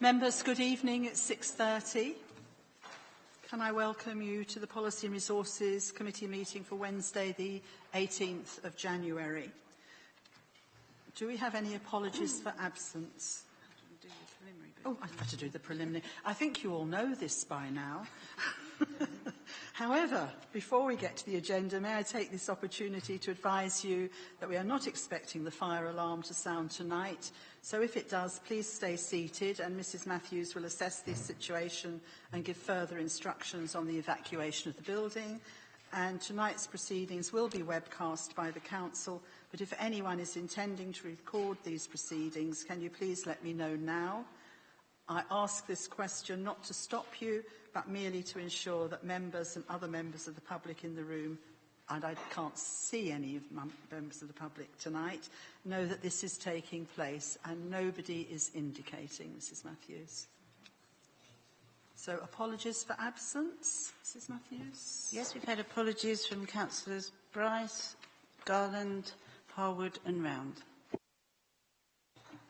Members, good evening. It's 6:30. Can I welcome you to the Policy and Resources Committee meeting for Wednesday, the 18th of January. Do we have any apologies for absence? Oh, I've got to do the preliminary. I think you all know this by now. However, before we get to the agenda, may I take this opportunity to advise you that we are not expecting the fire alarm to sound tonight. So if it does, please stay seated and Mrs. Matthews will assess this situation and give further instructions on the evacuation of the building. And tonight's proceedings will be webcast by the Council, but if anyone is intending to record these proceedings, can you please let me know now? I ask this question not to stop you, but merely to ensure that members and other members of the public in the room, and I can't see any of members of the public tonight, know that this is taking place, and nobody is indicating, Mrs. Matthews. So apologies for absence, Mrs. Matthews? Yes, we've had apologies from Councillors Bryce, Garland, Harwood and Round.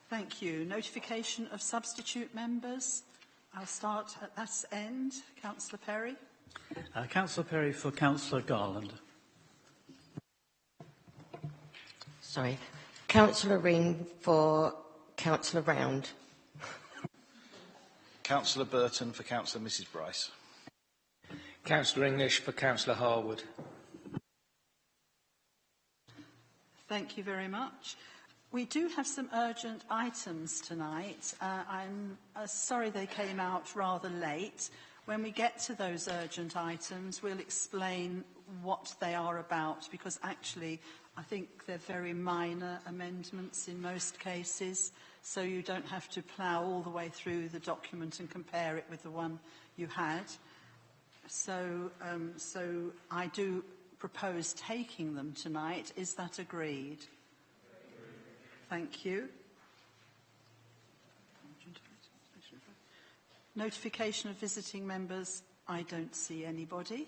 Thank you. Notification of substitute members. I'll start at that end. Councillor Perry. Councillor Perry for Councillor Garland. Sorry. Councillor Ring for Councillor Round. Councillor Burton for Councillor Mrs. Bryce. Councillor English for Councillor Harwood. Thank you very much. We do have some urgent items tonight. I'm sorry they came out rather late. When we get to those urgent items, we'll explain what they are about, because actually I think they're very minor amendments in most cases, so you don't have to plough all the way through the document and compare it with the one you had. So I do propose taking them tonight. Is that agreed? Thank you. Notification of visiting members. I don't see anybody.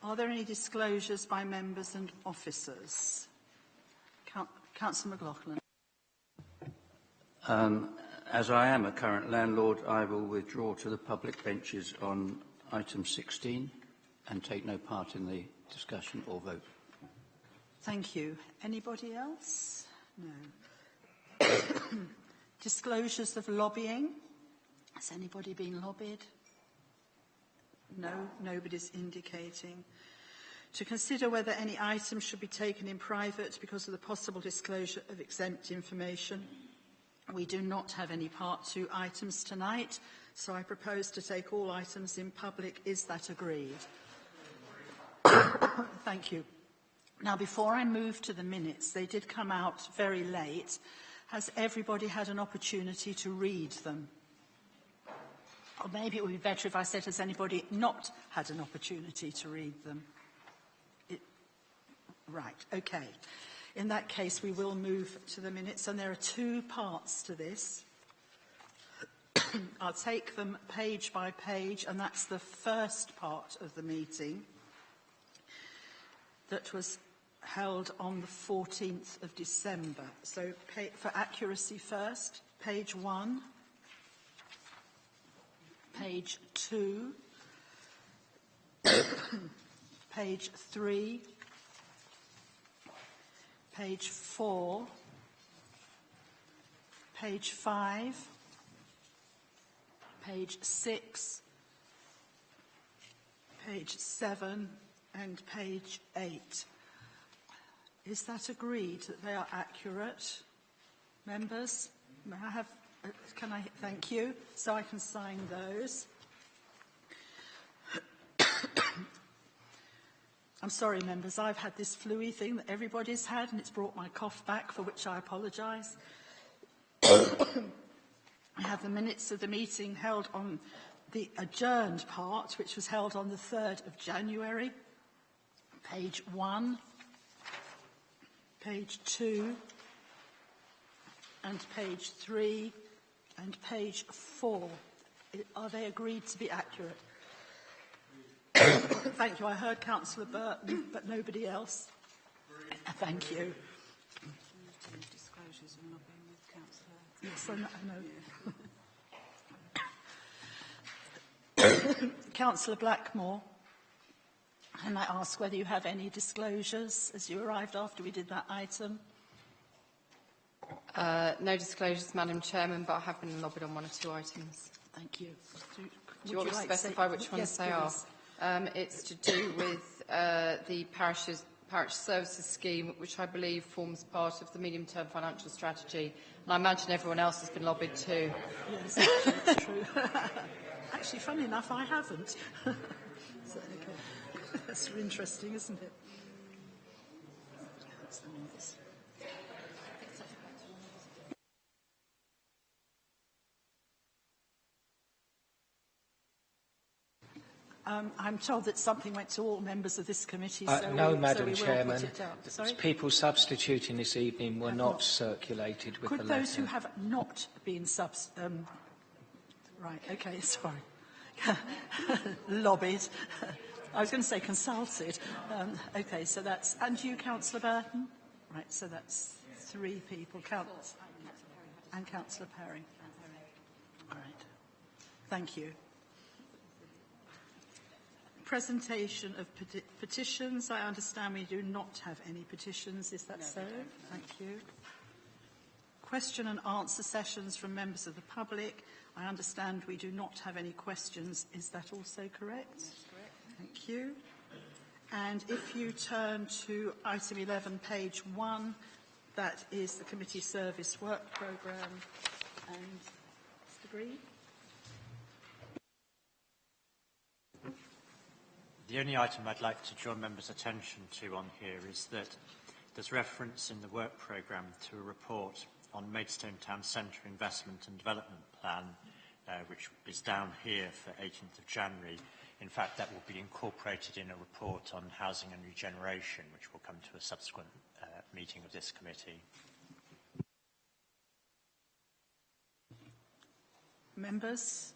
Are there any disclosures by members and officers? Councillor McLaughlin. As I am a current landlord, I will withdraw to the public benches on item 16 and take no part in the discussion or vote. Thank you. Anybody else? No. Disclosures of lobbying. Has anybody been lobbied? No, nobody's indicating. To consider whether any items should be taken in private because of the possible disclosure of exempt information. We do not have any Part 2 items tonight, so I propose to take all items in public. Is that agreed? Thank you. Now, before I move to the minutes, they did come out very late. Has everybody had an opportunity to read them? Or maybe it would be better if I said, has anybody not had an opportunity to read them? Right, okay. In that case, we will move to the minutes, and there are two parts to this. I'll take them page by page, and that's the first part of the meeting that was held on the 14th of December. So for accuracy first, page 1, page 2, page 3, page 4, page 5, page 6, page 7, and page 8. Is that agreed that they are accurate? Members, may I have, thank you, so I can sign those. I'm sorry, members, I've had this flu-y thing that everybody's had, and it's brought my cough back, for which I apologise. I have the minutes of the meeting held on the adjourned part, which was held on the 3rd of January, page 1, page 2, and page 3, and page 4. Are they agreed to be accurate? Thank you. I heard Councillor Burton, but nobody else. Thank you. Yes, I know. Councillor Blackmore, can I ask whether you have any disclosures as you arrived after we did that item? No disclosures, Madam Chairman, but I have been lobbied on one or two items. Thank you. Do you want me to specify which ones they are? It's to do with the parish services scheme, which I believe forms part of the medium-term financial strategy. And I imagine everyone else has been lobbied too. Yes, actually, it's true. Actually, funny enough, I haven't. So, okay. That's interesting, isn't it? I'm told that something went to all members of this committee. No, Madam we will Chairman. put it down. Sorry? People substituting this evening were not circulated with the Could letter. those who have not been right, okay, sorry. Lobbied. I was going to say consulted. Okay, so that's... And you, Councillor Burton? Right, so that's 3 people. And Councillor Perry. All right. Thank you. Presentation of petitions. I understand we do not have any petitions. Is that so? Thank you. Question and answer sessions from members of the public. I understand we do not have any questions. Is that also correct? That's correct. Thank you. And if you turn to item 11, page 1, that is the committee service work programme. And Mr. Green? The only item I'd like to draw members' attention to on here is that there's reference in the work programme to a report on Maidstone Town Centre Investment and Development Plan, which is down here for 18th of January. In fact, that will be incorporated in a report on housing and regeneration, which will come to a subsequent meeting of this committee. Members?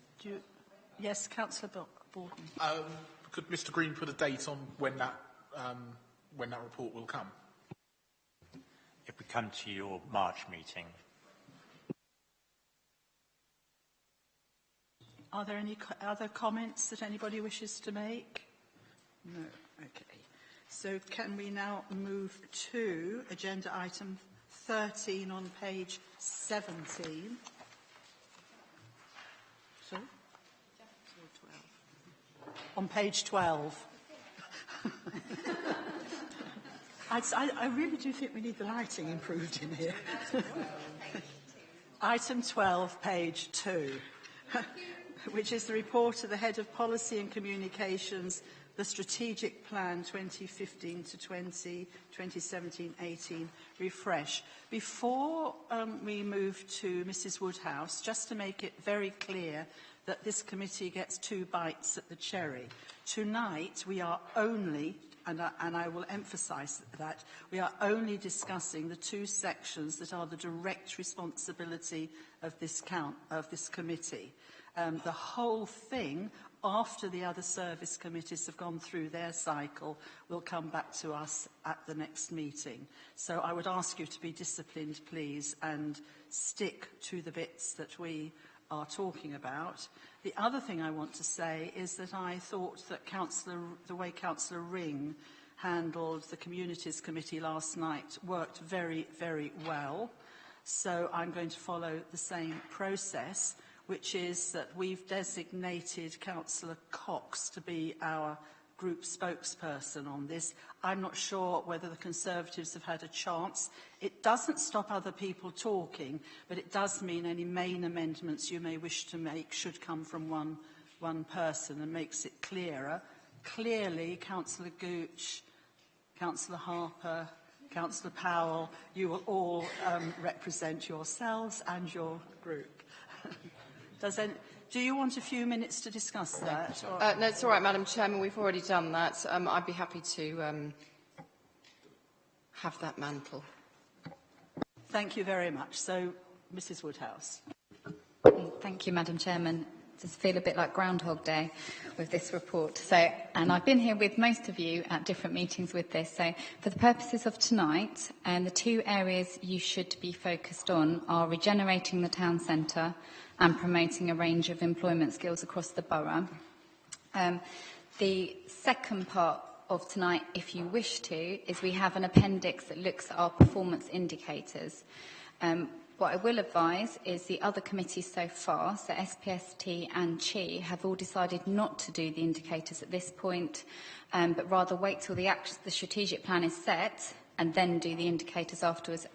Yes, Councillor Borden. Could Mr. Green put a date on when that report will come? If we come to your March meeting. Are there any other comments that anybody wishes to make? No. Okay. So can we now move to agenda item 13 on page 17? Sorry? On page 12. I really do think we need the lighting improved in here. Item 12, page 2, which is the report of the Head of Policy and Communications, the Strategic Plan 2015 to 2017-18 refresh. Before we move to Mrs. Woodhouse, just to make it very clear that this committee gets 2 bites at the cherry. Tonight we are only, and I will emphasise that, we are only discussing the 2 sections that are the direct responsibility of this committee. The whole thing, after the other service committees have gone through their cycle, will come back to us at the next meeting. So I would ask you to be disciplined, please, and stick to the bits that we are talking about. The other thing I want to say is that I thought that the way Councillor Ring handled the Communities Committee last night worked very, very well. So I'm going to follow the same process, which is that we've designated Councillor Cox to be our group spokesperson on this. I'm not sure whether the Conservatives have had a chance. It doesn't stop other people talking, but it does mean any main amendments you may wish to make should come from one person and makes it clearer. Clearly, Councillor Gooch, Councillor Harper, Councillor Powell, you will all represent yourselves and your group. Do you want a few minutes to discuss that? Or? No, it's all right, Madam Chairman. We've already done that. I'd be happy to have that mantle. Thank you very much. So, Mrs. Woodhouse. Thank you, Madam Chairman. Just feel a bit like Groundhog Day with this report. And I've been here with most of you at different meetings with this. So for the purposes of tonight, the two areas you should be focused on are regenerating the town centre and promoting a range of employment skills across the borough. The second part of tonight, if you wish to, is we have an appendix that looks at our performance indicators. What I will advise is the other committees so far, so SPST and CHI, have all decided not to do the indicators at this point, but rather wait till the strategic plan is set and then do the indicators afterwards.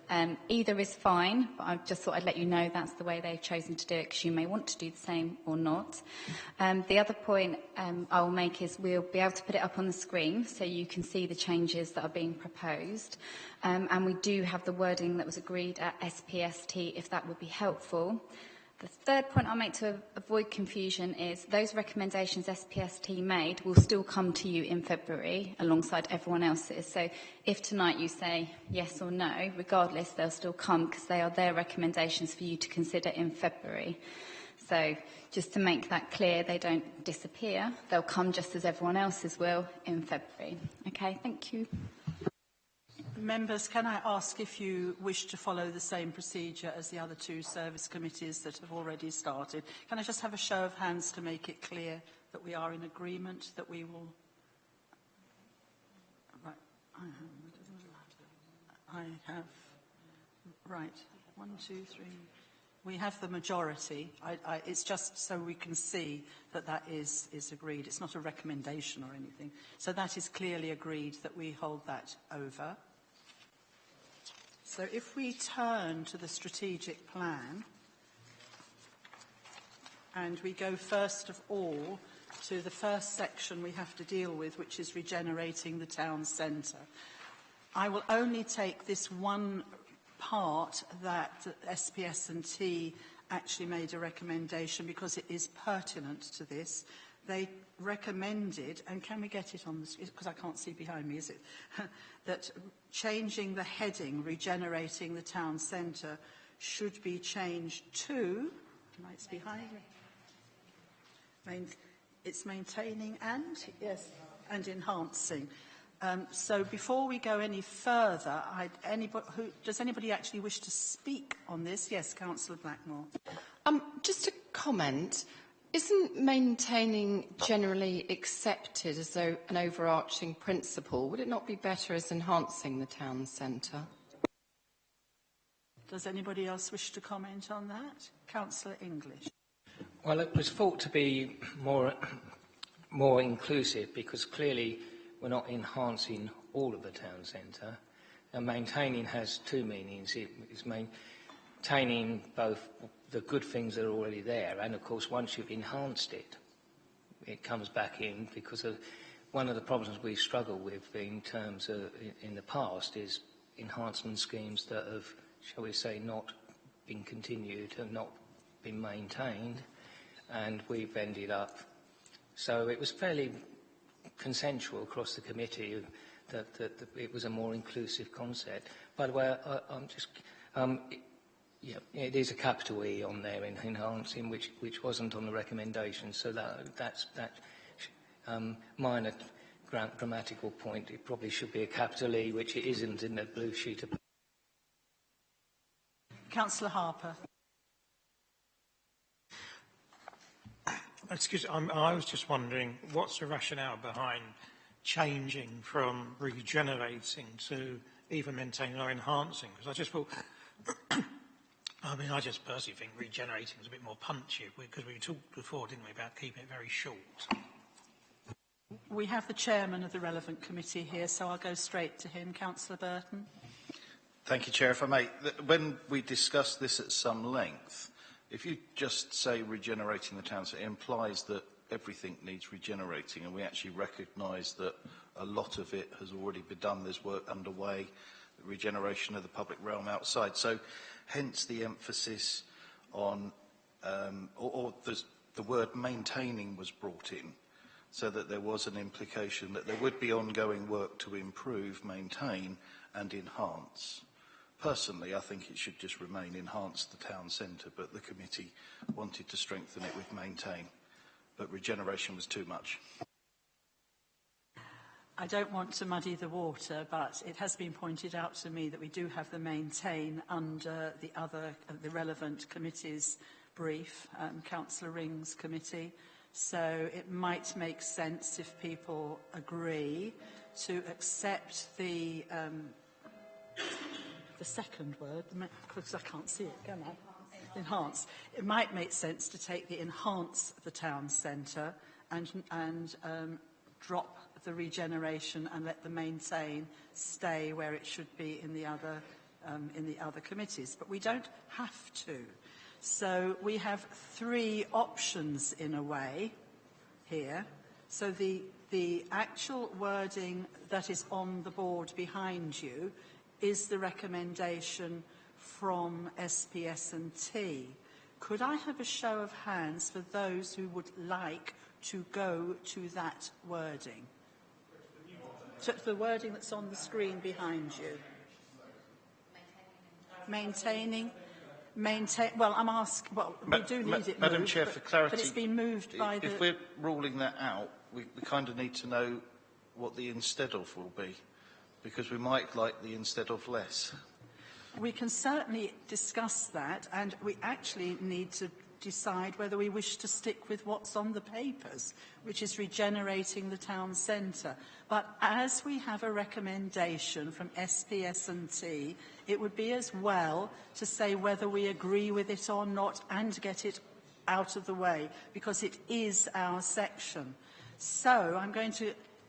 Either is fine, but I just thought I'd let you know that's the way they've chosen to do it, because you may want to do the same or not. The other point I will make is we'll be able to put it up on the screen so you can see the changes that are being proposed. And we do have the wording that was agreed at SPST, if that would be helpful. The third point I'll make to avoid confusion is those recommendations SPST made will still come to you in February alongside everyone else's. So if tonight you say yes or no, regardless, they'll still come because they are their recommendations for you to consider in February. So just to make that clear, they don't disappear. They'll come just as everyone else's will in February. Okay, thank you. Members, can I ask if you wish to follow the same procedure as the other two service committees that have already started? Can I just have a show of hands to make it clear that we are in agreement, that we will... Right. Right. 1, 2, 3... We have the majority. It's just so we can see that that is agreed. It's not a recommendation or anything. So that is clearly agreed that we hold that over. So if we turn to the strategic plan and we go first of all to the first section we have to deal with, which is regenerating the town centre. I will only take this one part that SPS and T actually made a recommendation because it is pertinent to this. They recommended, and can we get it on the screen, because I can't see behind me, is it, that changing the heading, regenerating the town centre, should be changed to, it's behind me, it's maintaining and, yes, and enhancing. So before we go any further, does anybody actually wish to speak on this? Yes, Councillor Blackmore. Just a comment. Isn't maintaining generally accepted as an overarching principle? Would it not be better as enhancing the town centre? Does anybody else wish to comment on that? Councillor English. Well, it was thought to be more inclusive because clearly we're not enhancing all of the town centre. And maintaining has two meanings. It is maintaining both the good things that are already there, and of course once you've enhanced it, it comes back in, because one of the problems we struggle with in terms of in the past is enhancement schemes that have, shall we say, not been continued and not been maintained, and we've ended up, so it was fairly consensual across the committee that it was a more inclusive concept. By the way, I'm just yeah, it is a capital E on there in enhancing, which wasn't on the recommendation. So that's minor grammatical point. It probably should be a capital E, which it isn't in the blue sheet of. Councillor Harper. Excuse me, I was just wondering, what's the rationale behind changing from regenerating to even maintaining or enhancing? Because I just thought. I just personally think regenerating is a bit more punchy, because we talked before, didn't we, about keeping it very short. We have the chairman of the relevant committee here, so I'll go straight to him. Councillor Burton. Thank you, Chair. If I may, when we discussed this at some length, if you just say regenerating the town, so it implies that everything needs regenerating, and we actually recognise that a lot of it has already been done. There's work underway, the regeneration of the public realm outside. So hence the emphasis on, the word maintaining was brought in, so that there was an implication that there would be ongoing work to improve, maintain and enhance. Personally, I think it should just remain enhance the town centre, but the committee wanted to strengthen it with maintain. But regeneration was too much. I don't want to muddy the water, but it has been pointed out to me that we do have the maintain under the relevant committee's brief, Councillor Ring's committee. So it might make sense, if people agree, to accept the second word, because I can't see it, can I? Enhance. It might make sense to take the enhance the town centre and drop the regeneration and let the maintain stay where it should be in the other committees. But we don't have to. So we have three options in a way here. So the actual wording that is on the board behind you is the recommendation from SPS&T. Could I have a show of hands for those who would like to go to that wording? So the wording that's on the screen behind you. Well, I'm asking. Well, we do need it Madam moved, Chair, for clarity, but it's been moved by the. If we're ruling that out, we kind of need to know what the instead of will be, because we might like the instead of less. We can certainly discuss that, and we actually need to decide whether we wish to stick with what's on the papers, which is regenerating the town centre. But as we have a recommendation from SPS&T, it would be as well to say whether we agree with it or not and get it out of the way, because it is our section. So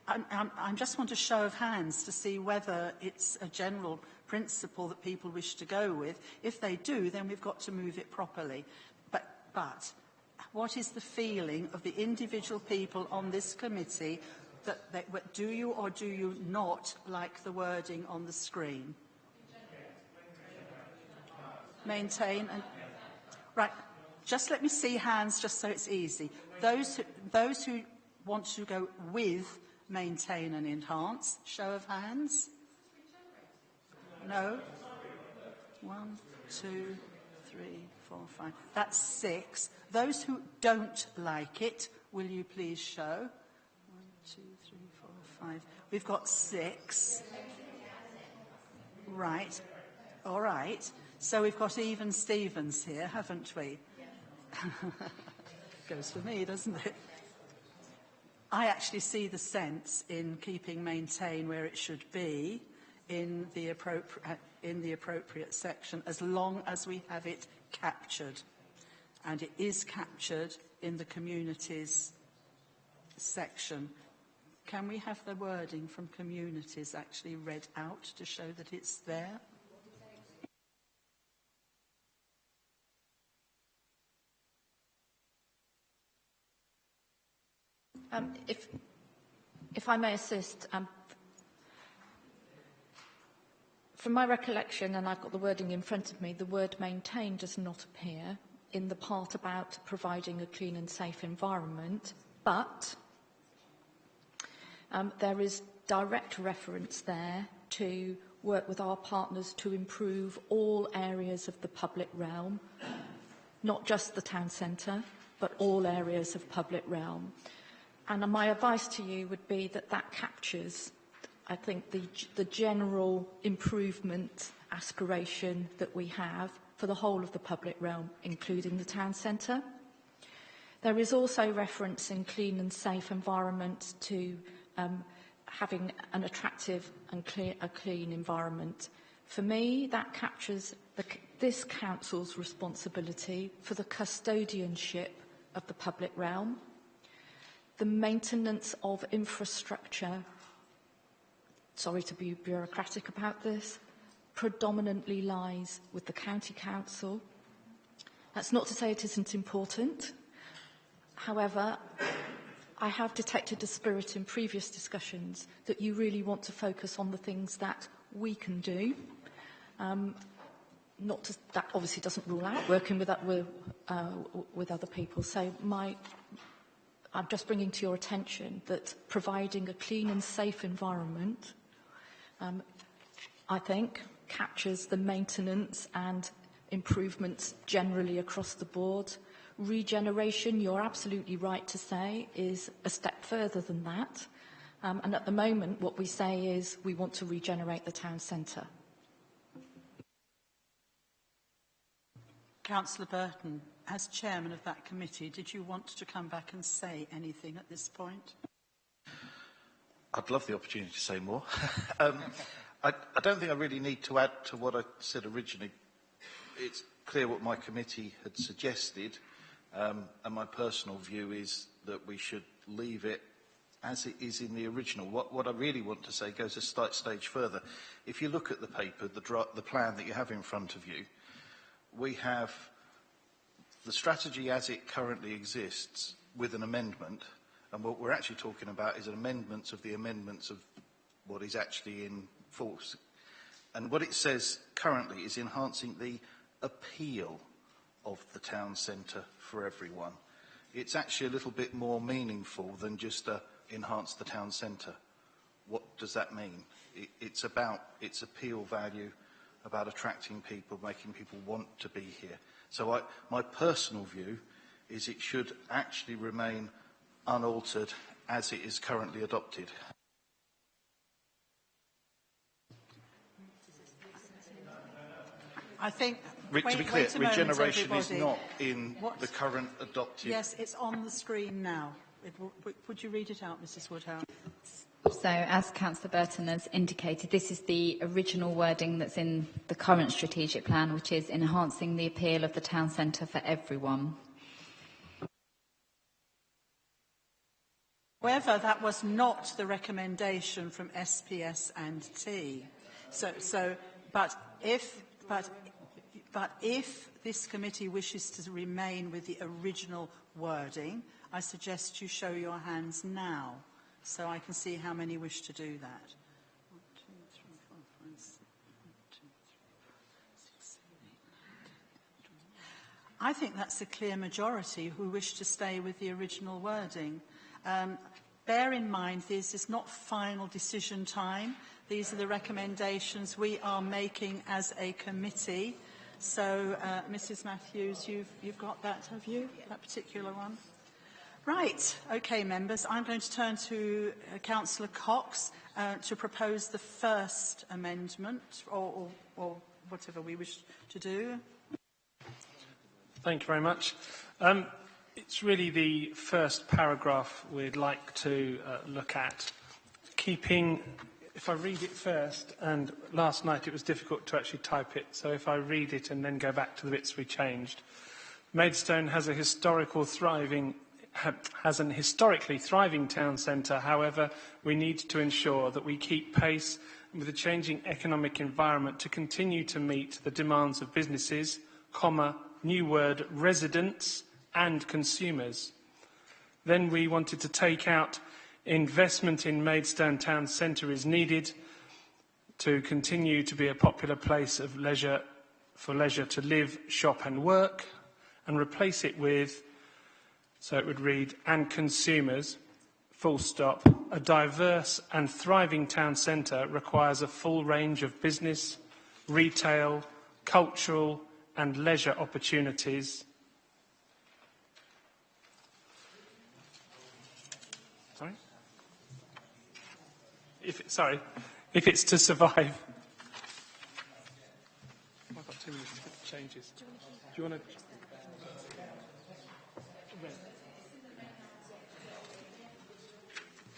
I just want a show of hands to see whether it's a general principle that people wish to go with. If they do, then we've got to move it properly. But what is the feeling of the individual people on this committee that do you or do you not like the wording on the screen? Maintain and right. Just let me see hands, just so it's easy. Those who want to go with maintain and enhance, show of hands. No. 1, 2, 3, 4, 5. That's 6. Those who don't like it, will you please show? 1, 2, 3, 4, 5. We've got 6. Right. All right. So we've got even Stevens here, haven't we? Goes for me, doesn't it? I actually see the sense in keeping maintain where it should be in the appropriate section, as long as we have it captured. And it is captured in the communities section. Can we have the wording from communities actually read out to show that it's there? If I may assist, from my recollection, and I've got the wording in front of me, the word maintain does not appear in the part about providing a clean and safe environment, but there is direct reference there to work with our partners to improve all areas of the public realm, not just the town centre, but all areas of public realm. And my advice to you would be that that captures, I think, the general improvement aspiration that we have for the whole of the public realm, including the town centre. There is also reference in clean and safe environment to having an attractive and a clean environment. For me, that captures this council's responsibility for the custodianship of the public realm. The maintenance of infrastructure, sorry to be bureaucratic about this, predominantly lies with the county council. That's not to say it isn't important. However, I have detected a spirit in previous discussions that you really want to focus on the things that we can do. That obviously doesn't rule out working with other people. So I'm just bringing to your attention that providing a clean and safe environment I think, captures the maintenance and improvements generally across the board. Regeneration, you're absolutely right to say, is a step further than that. And at the moment, what we say is we want to regenerate the town centre. Councillor Burton, as chairman of that committee, did you want to come back and say anything at this point? I'd love the opportunity to say more. I don't think I really need to add to what I said originally. It's clear what my committee had suggested, and my personal view is that we should leave it as it is in the original. What I really want to say goes a slight stage further. If you look at the paper, the plan that you have in front of you, we have the strategy as it currently exists with an amendment, and what we're actually talking about is an amendment of the amendments of what is actually in force. And what it says currently is enhancing the appeal of the town centre for everyone. It's actually a little bit more meaningful than just enhance the town centre. What does that mean? It's about its appeal value, about attracting people, making people want to be here. So my personal view is it should actually remain unaltered as it is currently adopted. I think... to be clear, regeneration is not in the current adopted... Yes, it's on the screen now. Would you read it out, Mrs Woodhouse? So, as Councillor Burton has indicated, this is the original wording that's in the current strategic plan, which is enhancing the appeal of the town centre for everyone. However, that was not the recommendation from SPS and T. But if this committee wishes to remain with the original wording, I suggest you show your hands now, so I can see how many wish to do that. 1, 2, 3, 4, 5, 6, 1, 2, 3, 4, 6, 7, 8, 9, 10. I think that's a clear majority who wish to stay with the original wording. Bear in mind, this is not final decision time. These are the recommendations we are making as a committee. So, Mrs Matthews, you've got that, have you? That particular one? Right. OK, members. I'm going to turn to Councillor Cox to propose the first amendment, or whatever we wish to do. Thank you very much. It's really the first paragraph we'd like to look at. Keeping, if I read it first, and last night it was difficult to actually type it, so if I read it and then go back to the bits we changed. Maidstone has an historically thriving town centre. However, we need to ensure that we keep pace with the changing economic environment to continue to meet the demands of businesses, new word, residents and consumers. Then we wanted to take out investment in Maidstone town centre is needed to continue to be a popular place of leisure, for leisure to live, shop and work, and replace it with, so it would read, and consumers, full stop. A diverse and thriving town centre requires a full range of business, retail, cultural and leisure opportunities. If it's to survive. I've got too many changes. Do you want to...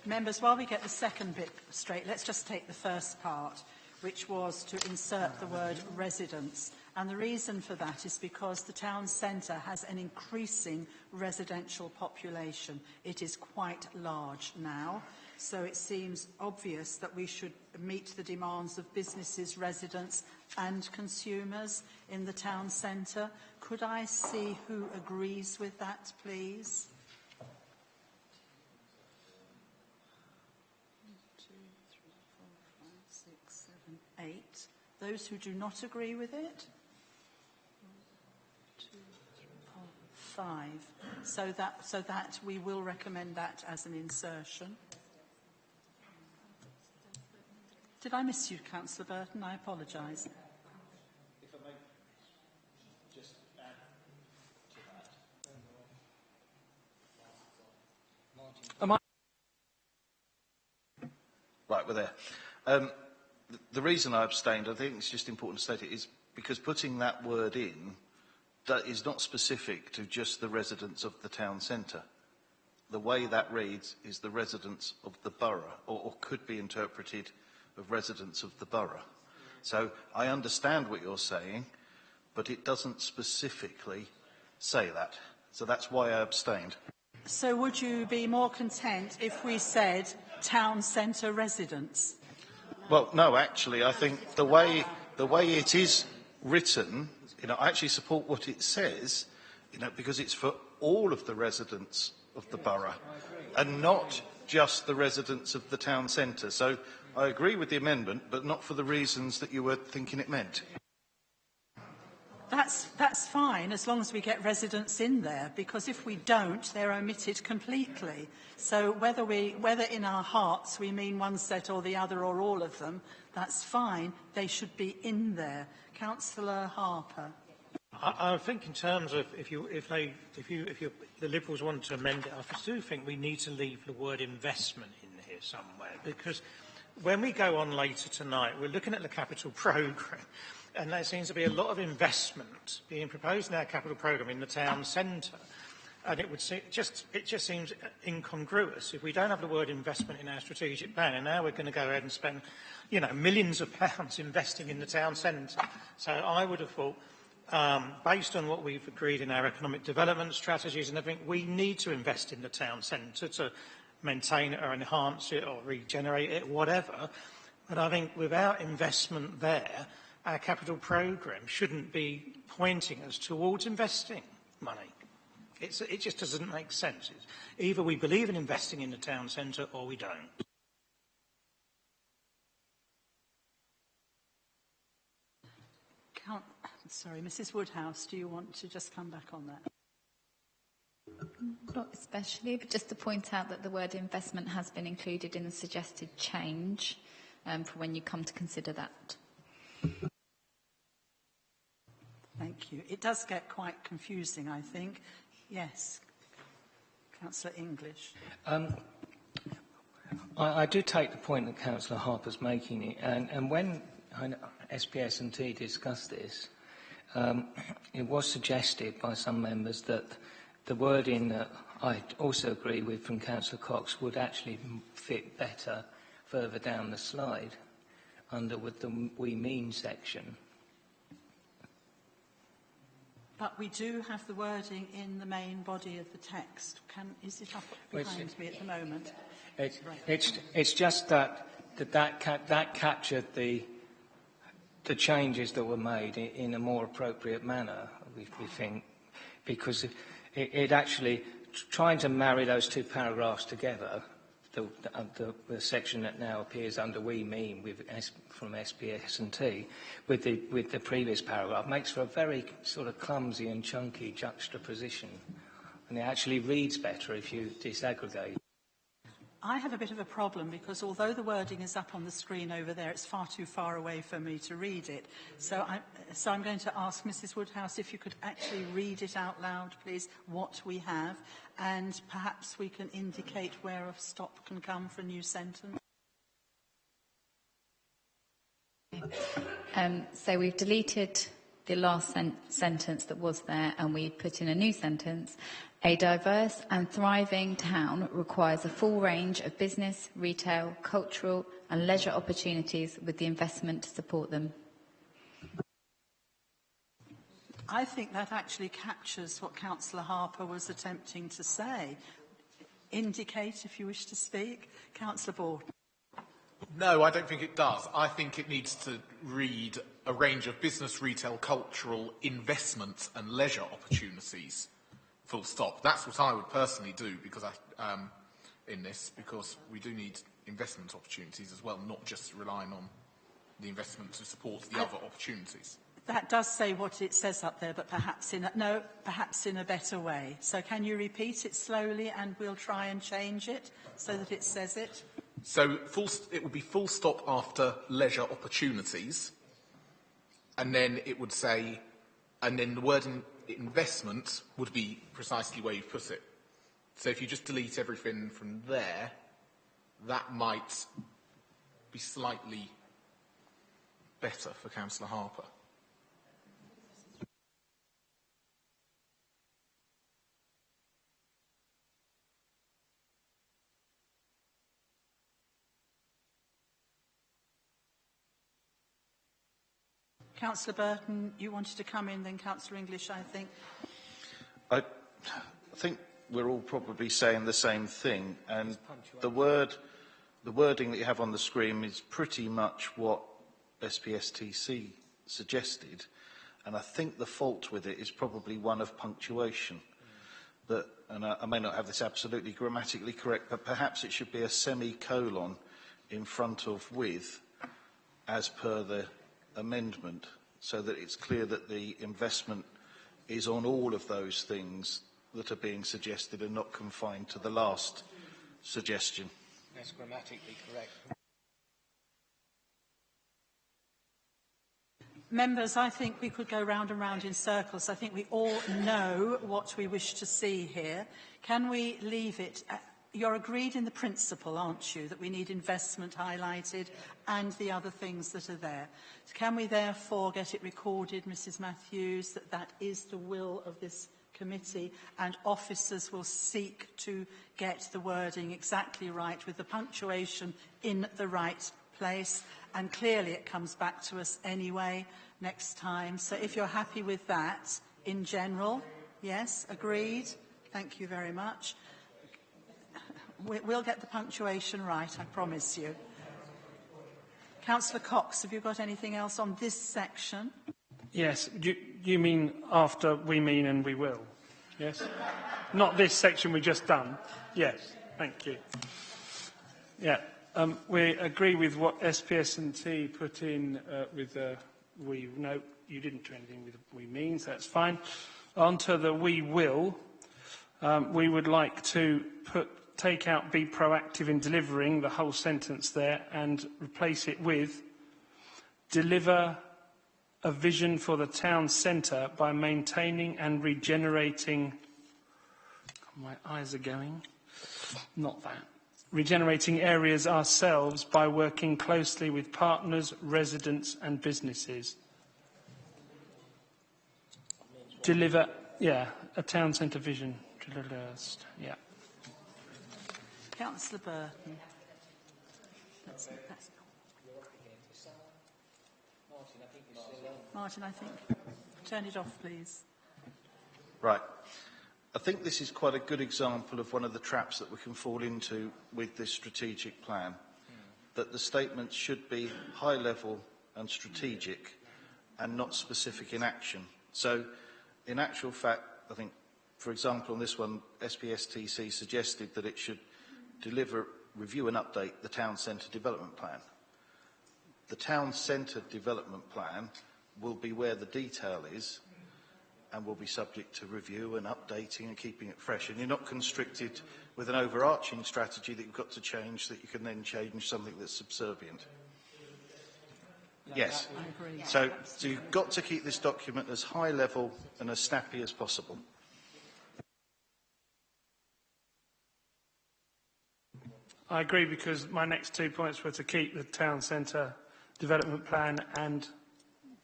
Members, while we get the second bit straight, let's just take the first part, which was to insert the word residents. And the reason for that is because the town centre has an increasing residential population. It is quite large now. So it seems obvious that we should meet the demands of businesses, residents and consumers in the town centre. Could I see who agrees with that, please? 1, 2, 3, 4, 5, 6, 7, 8. Those who do not agree with it? 1, 2, 3, 4, 5. So that we will recommend that as an insertion. Did I miss you, Councillor Burton? I apologise. If I may just add to that. Right, we're there. The reason I abstained, I think it's just important to state it, is because putting that word in that is not specific to just the residents of the town centre. The way that reads is the residents of the borough, or could be interpreted of residents of the borough. So I understand what you're saying, but it doesn't specifically say that. So that's why I abstained. So would you be more content if we said town centre residents? Well, no, actually, I think the way it is written, I actually support what it says, because it's for all of the residents of the borough and not just the residents of the town centre. So I agree with the amendment, but not for the reasons that you were thinking it meant. That's fine, as long as we get residents in there, because if we don't, they're omitted completely. So whether in our hearts we mean one set or the other or all of them, that's fine. They should be in there. Councillor Harper. I think in terms of if the Liberals want to amend it, I do think we need to leave the word investment in here somewhere, because when we go on later tonight, we're looking at the capital programme. And there seems to be a lot of investment being proposed in our capital programme in the town centre. And it just seems incongruous if we don't have the word investment in our strategic plan, and now we're going to go ahead and spend, millions of pounds investing in the town centre. So I would have thought, based on what we've agreed in our economic development strategies and everything, we need to invest in the town centre to maintain it or enhance it or regenerate it, whatever. But I think without investment there, our capital programme shouldn't be pointing us towards investing money. It just doesn't make sense. Either we believe in investing in the town centre or we don't. Sorry, Mrs Woodhouse, do you want to just come back on that? Not especially, but just to point out that the word investment has been included in the suggested change for when you come to consider that. Thank you. It does get quite confusing, I think. Yes. Councillor English. I do take the point that Councillor Harper's making, and when SPS&T discussed this, it was suggested by some members that the wording that I also agree with from Councillor Cox would actually fit better further down the slide under with the we mean section. But we do have the wording in the main body of the text. Is it up behind me at the moment? It's just that captured the changes that were made in a more appropriate manner, we think, because it actually, trying to marry those two paragraphs together, the section that now appears under we mean from SPS&T with the previous paragraph makes for a very sort of clumsy and chunky juxtaposition, and it actually reads better if you disaggregate. I have a bit of a problem because although the wording is up on the screen over there, it's far too far away for me to read it. So I'm going to ask Mrs Woodhouse if you could actually read it out loud, please, what we have, and perhaps we can indicate where a stop can come for a new sentence. So we've deleted the last sentence that was there, and we put in a new sentence. A diverse and thriving town requires a full range of business, retail, cultural and leisure opportunities with the investment to support them. I think that actually captures what Councillor Harper was attempting to say. Indicate if you wish to speak. Councillor Borden. No, I don't think it does. I think it needs to read a range of business, retail, cultural, investments and leisure opportunities. Full stop. That's what I would personally do because in this, because we do need investment opportunities as well, not just relying on the investment to support the other opportunities. That does say what it says up there, but perhaps in a better way. So can you repeat it slowly and we'll try and change it so that it says it? So it would be full stop after leisure opportunities, and then it would say, and then the word investment would be precisely where you put it. So if you just delete everything from there, that might be slightly better for Councillor Harper. Councillor Burton, you wanted to come in, then Councillor English, I think. I think we're all probably saying the same thing, and the wording that you have on the screen is pretty much what SPSTC suggested, and I think the fault with it is probably one of punctuation. And I may not have this absolutely grammatically correct, but perhaps it should be a semicolon in front of with, as per the amendment, so that it's clear that the investment is on all of those things that are being suggested and not confined to the last suggestion. That's grammatically correct. Members, I think we could go round and round in circles. I think we all know what we wish to see here. Can we leave it? You're agreed in the principle, aren't you, that we need investment highlighted and the other things that are there. So can we therefore get it recorded, Mrs Matthews, that that is the will of this committee, and officers will seek to get the wording exactly right with the punctuation in the right place, and clearly it comes back to us anyway next time. So if you're happy with that in general, yes, agreed. Thank you very much. We'll get the punctuation right, I promise you. Councillor Cox, have you got anything else on this section? Yes. You mean after we mean and we will? Yes? Not this section we just done? Yes. Thank you. Yeah. We agree with what SPS&T put in with we. No, you didn't do anything with we means. That's fine. On to the we will. We would like to take out be proactive in delivering, the whole sentence there, and replace it with deliver a vision for the town centre by maintaining and regenerating, my eyes are going, not that, regenerating areas ourselves by working closely with partners, residents and businesses. Deliver, yeah, a town centre vision. Yeah. Councillor Burton. Martin, I think. Turn it off, please. Right. I think this is quite a good example of one of the traps that we can fall into with this strategic plan, that the statements should be high level and strategic and not specific in action. So, in actual fact, I think, for example, on this one, SPSTC suggested that it should review and update the town centre development plan. The town centre development plan will be where the detail is and will be subject to review and updating and keeping it fresh. And you're not constricted with an overarching strategy that you've got to change, that you can then change something that's subservient. Yes. I agree. So you've got to keep this document as high level and as snappy as possible. I agree, because my next 2 points were to keep the town centre development plan and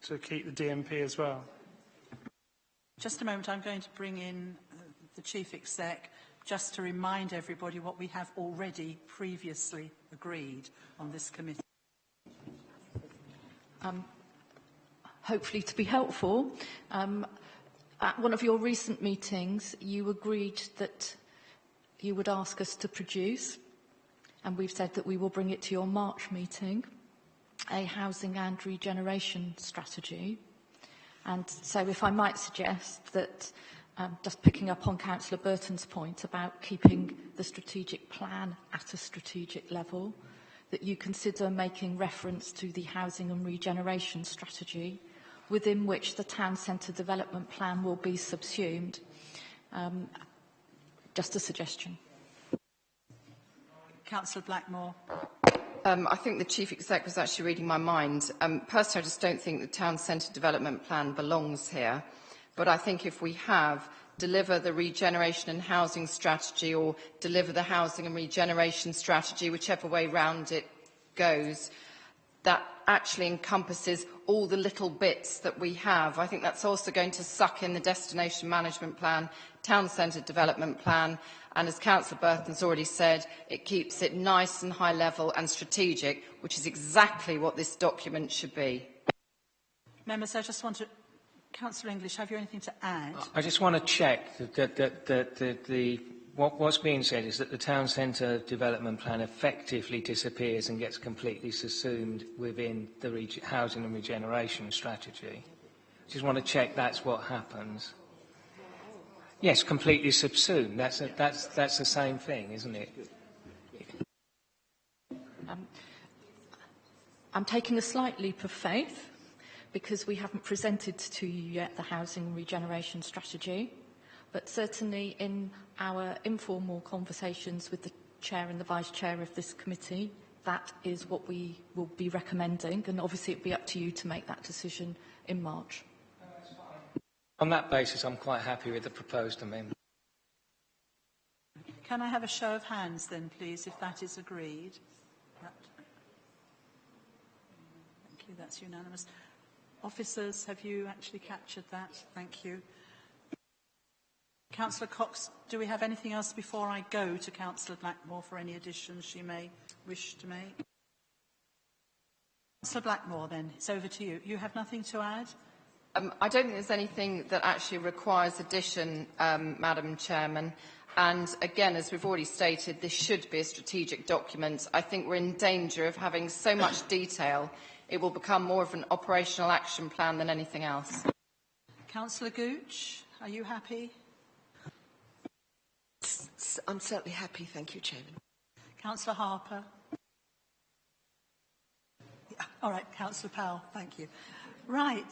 to keep the DMP as well. Just a moment, I'm going to bring in the Chief Exec just to remind everybody what we have already previously agreed on this committee. Hopefully to be helpful, at one of your recent meetings you agreed that you would ask us to produce, and we've said that we will bring it to your March meeting, a housing and regeneration strategy. And so if I might suggest that, just picking up on Councillor Burton's point about keeping the strategic plan at a strategic level, that you consider making reference to the housing and regeneration strategy, within which the town centre development plan will be subsumed. Just a suggestion. Councillor Blackmore. I think the Chief Exec was actually reading my mind. Personally, I just don't think the Town Centre Development Plan belongs here. But I think if we have deliver the regeneration and housing strategy or deliver the housing and regeneration strategy, whichever way round it goes, that actually encompasses all the little bits that we have. I think that's also going to suck in the destination management plan, town centre development plan, and as Councillor Burton's already said, it keeps it nice and high level and strategic, which is exactly what this document should be. Members, I just want to... Councillor English, have you anything to add? I just want to check that what's being said is that the town centre development plan effectively disappears and gets completely subsumed within the housing and regeneration strategy. Just want to check that's what happens. Yes, completely subsumed. That's the same thing, isn't it? I'm taking a slight leap of faith, because we haven't presented to you yet the housing and regeneration strategy. But certainly in our informal conversations with the Chair and the Vice Chair of this committee, that is what we will be recommending. And obviously it'll be up to you to make that decision in March. On that basis, I'm quite happy with the proposed amendment. Can I have a show of hands then, please, if that is agreed? Thank you, that's unanimous. Officers, have you actually captured that? Thank you. Councillor Cox, do we have anything else before I go to Councillor Blackmore for any additions she may wish to make? Councillor Blackmore, then, it's over to you. You have nothing to add? I don't think there's anything that actually requires addition, Madam Chairman. And again, as we've already stated, this should be a strategic document. I think we're in danger of having so much detail it will become more of an operational action plan than anything else. Councillor Gooch, are you happy? I'm certainly happy, thank you, Chairman. Councillor Harper? Yeah, all right, Councillor Powell, thank you. Right.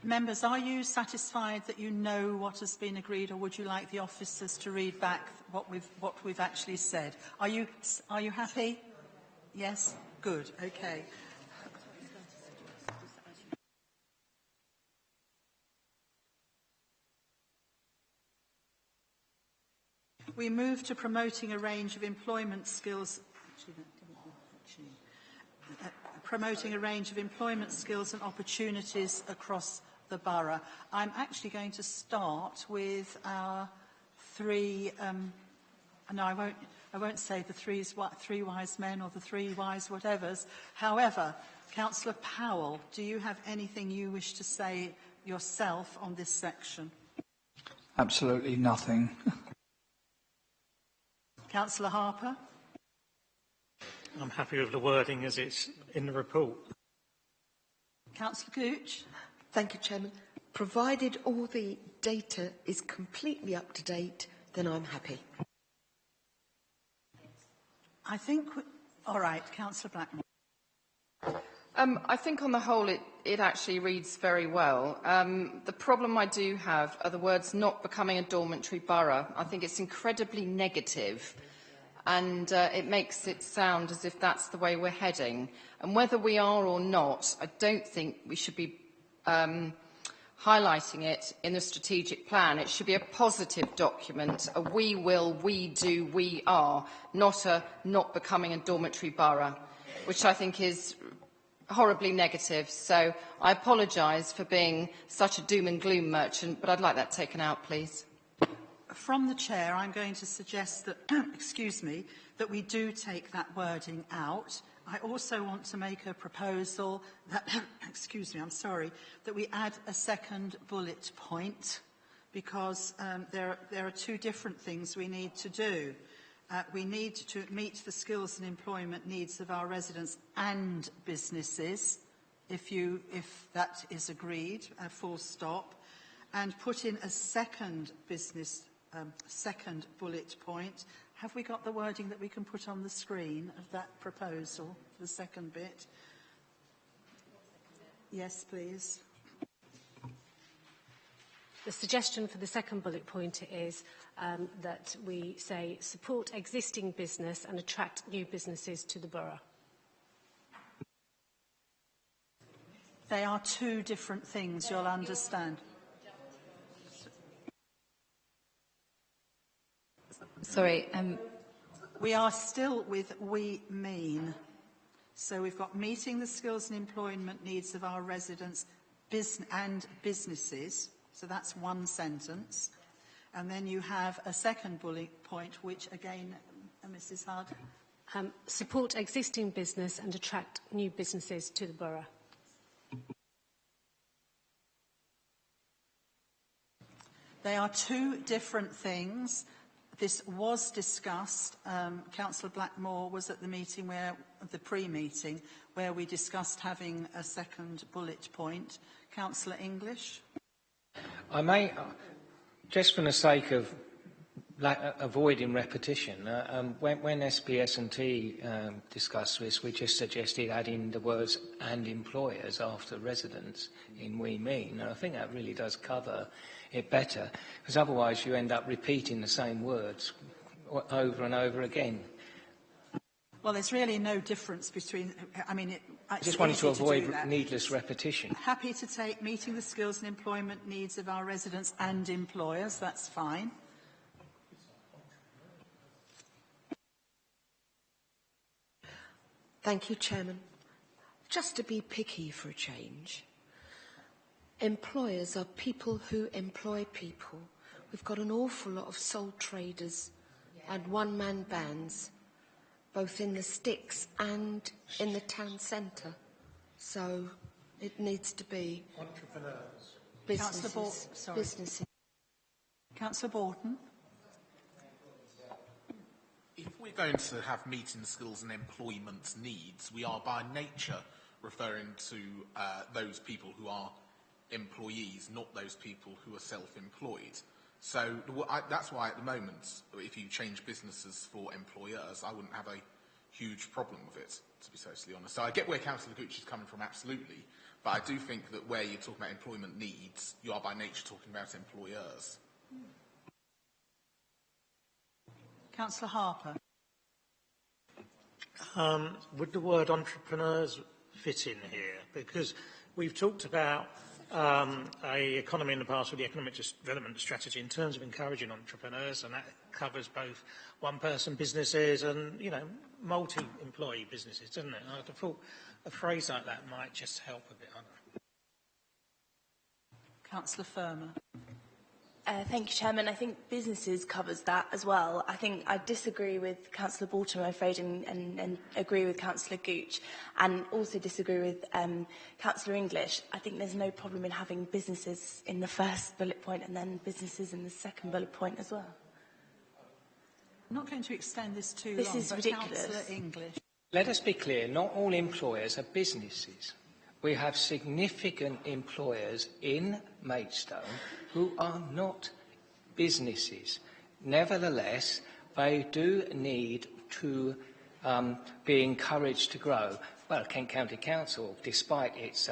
Members, are you satisfied that you know what has been agreed, or would you like the officers to read back what we've actually said? Are you happy? Yes? Good. Okay. We move to promoting a range of employment skills. Promoting a range of employment skills and opportunities across the borough. I'm actually going to start with our three. No, I won't say the three wise men or the three wise whatevers. However, Councillor Powell, do you have anything you wish to say yourself on this section? Absolutely nothing. Councillor Harper? I'm happy with the wording as it's in the report. Councillor Gooch? Thank you, Chairman. Provided all the data is completely up to date, then I'm happy. I think... all right, Councillor Blackmore. I think on the whole it actually reads very well. The problem I do have are the words not becoming a dormitory borough. I think it's incredibly negative, and it makes it sound as if that's the way we're heading. And whether we are or not, I don't think we should be highlighting it in the strategic plan. It should be a positive document, a we will, we do, we are, not a not becoming a dormitory borough, which I think is horribly negative. So I apologise for being such a doom and gloom merchant, but I'd like that taken out, please. From the Chair, I'm going to suggest that, excuse me, that we do take that wording out. I also want to make a proposal that, excuse me, I'm sorry, that we add a second bullet point, because there are two different things we need to do. We need to meet the skills and employment needs of our residents and businesses, if that is agreed, full stop, and put in a second second bullet point. Have we got the wording that we can put on the screen of that proposal, the second bit? Yes, please. The suggestion for the second bullet point is that we say support existing business and attract new businesses to the borough. They are two different things, you'll understand. Sorry. We are still with we mean. So we've got meeting the skills and employment needs of our residents and businesses. So that's one sentence. And then you have a second bullet point, which again, Mrs. Hard. Support existing business and attract new businesses to the borough. They are two different things. This was discussed. Councillor Blackmore was at the meeting the pre-meeting, where we discussed having a second bullet point. Councillor English? I may, just for the sake of avoiding repetition, when SPS&T discussed this, we just suggested adding the words "and employers" after residents in "we mean," and I think that really does cover it better, because otherwise you end up repeating the same words over and over again. Well, there's really no difference between, I just wanted to avoid needless repetition. Happy to take meeting the skills and employment needs of our residents and employers, that's fine. Thank you, Chairman. Just to be picky for a change, employers are people who employ people. We've got an awful lot of sole traders and one-man bands, both in the sticks and in the town centre. So it needs to be entrepreneurs. Businesses. Councillor Borton. If we're going to have meeting skills and employment needs, we are by nature referring to those people who are employees, not those people who are self-employed. So that's why at the moment, if you change businesses for employers, I wouldn't have a huge problem with it, to be totally honest. So I get where Councillor Gooch is coming from, absolutely, but I do think that where you're talking about employment needs, you are by nature talking about employers. Councillor Harper. Would the word entrepreneurs fit in here? Because we've talked about a economy in the past with the economic development strategy in terms of encouraging entrepreneurs, and that covers both one-person businesses and, multi-employee businesses, doesn't it? I'd have thought a phrase like that might just help a bit. Councillor Firmer. Thank you, Chairman. I think businesses covers that as well. I think I disagree with Councillor Bolton, I'm afraid, and agree with Councillor Gooch, and also disagree with Councillor English. I think there's no problem in having businesses in the first bullet point and then businesses in the second bullet point as well. I'm not going to extend this too long. This is ridiculous. Councillor English. Let us be clear, not all employers are businesses. We have significant employers in Maidstone who are not businesses. Nevertheless, they do need to be encouraged to grow. Well, Kent County Council, despite its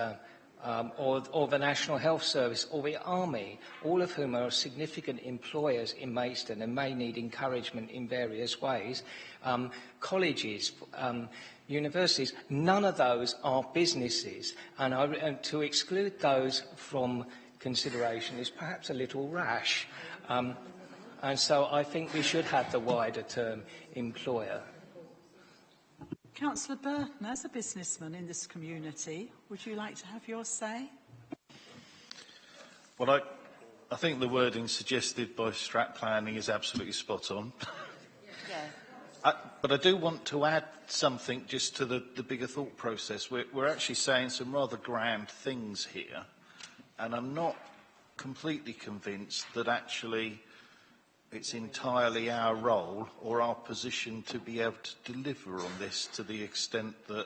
or the National Health Service or the Army, all of whom are significant employers in Maidstone and may need encouragement in various ways. Colleges, universities, none of those are businesses, and to exclude those from consideration is perhaps a little rash. And so I think we should have the wider term employer. Councillor Burton, as a businessman in this community, would you like to have your say? Well, I think the wording suggested by Strat Planning is absolutely spot on. But I do want to add something just to the bigger thought process. We're actually saying some rather grand things here, and I'm not completely convinced that actually it's entirely our role or our position to be able to deliver on this to the extent that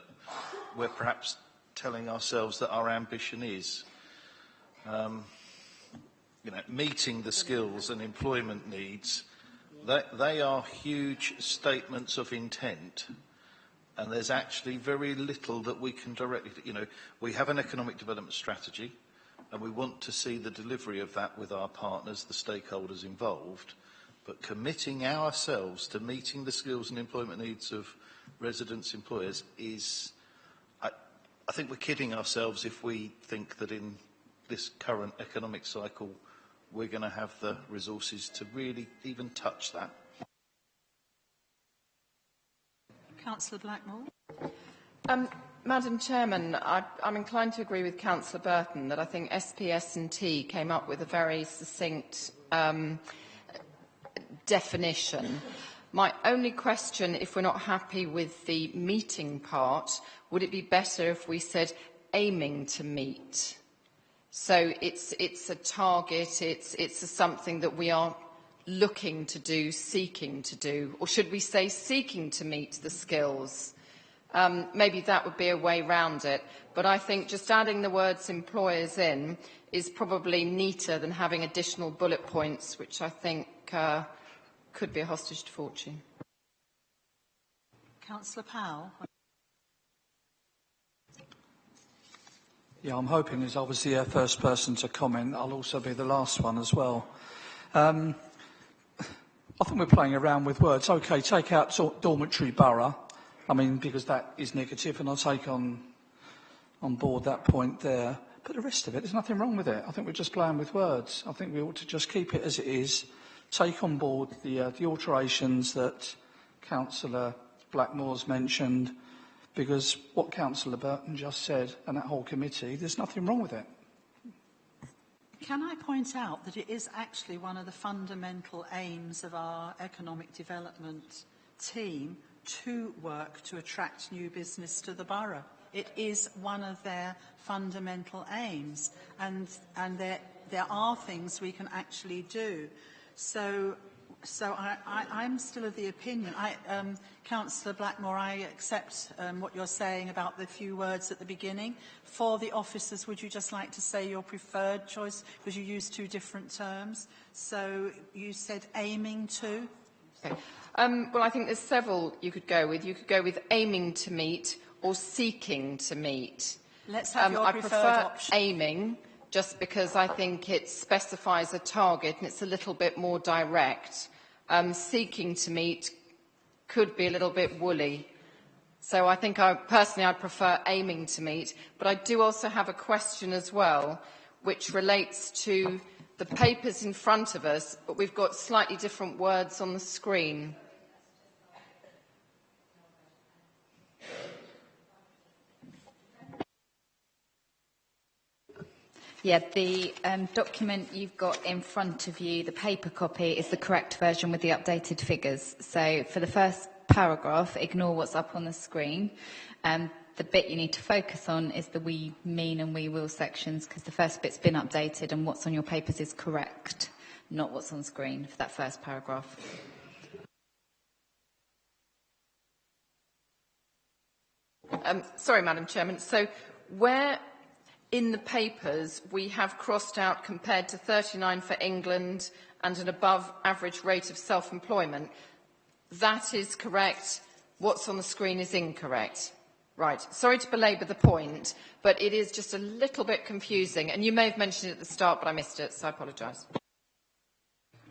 we're perhaps telling ourselves that our ambition is. Meeting the skills and employment needs, they are huge statements of intent, and there's actually very little that we can directly, we have an economic development strategy, and we want to see the delivery of that with our partners, the stakeholders involved, but committing ourselves to meeting the skills and employment needs of residents, employers is, I think we're kidding ourselves if we think that in this current economic cycle we're going to have the resources to really even touch that. Councillor Blackmore. Madam Chairman, I'm inclined to agree with Councillor Burton that I think SPS&T came up with a very succinct definition. My only question, if we're not happy with the meeting part, would it be better if we said aiming to meet? So it's a target, it's something that we are looking to do, seeking to do, or should we say seeking to meet the skills? Maybe that would be a way round it, but I think just adding the words employers in is probably neater than having additional bullet points, which I think could be a hostage to fortune. Councillor Powell. Yeah, I'm hoping, as I was the first person to comment, I'll also be the last one as well. I think we're playing around with words. OK, take out dormitory borough. I mean, because that is negative, and I'll take on board that point there. But the rest of it, there's nothing wrong with it. I think we're just playing with words. I think we ought to just keep it as it is, take on board the alterations that Councillor Blackmore's mentioned, because what Councillor Burton just said, and that whole committee, there's nothing wrong with it. Can I point out that it is actually one of the fundamental aims of our economic development team to work to attract new business to the borough? It is one of their fundamental aims, and there are things we can actually do. So I'm still of the opinion. Councillor Blackmore, I accept what you're saying about the few words at the beginning. For the officers, would you just like to say your preferred choice, because you used two different terms? So you said aiming to? Okay. Well, I think there's several you could go with. You could go with aiming to meet or seeking to meet. Let's have your I preferred prefer option. aiming, just because I think it specifies a target and it's a little bit more direct. Seeking to meet could be a little bit woolly. So I think personally I prefer aiming to meet. But I do also have a question as well, which relates to the papers in front of us, but we've got slightly different words on the screen. Yeah, the document you've got in front of you, the paper copy, is the correct version with the updated figures. So for the first paragraph, ignore what's up on the screen. The bit you need to focus on is the we, mean and we will sections, because the first bit's been updated and what's on your papers is correct, not what's on screen for that first paragraph. Sorry, Madam Chairman. So where in the papers we have crossed out compared to 39 for England and an above average rate of self-employment, that is correct. What's on the screen is incorrect. Right. Sorry to belabour the point, but it is just a little bit confusing. And you may have mentioned it at the start, but I missed it, so I apologise.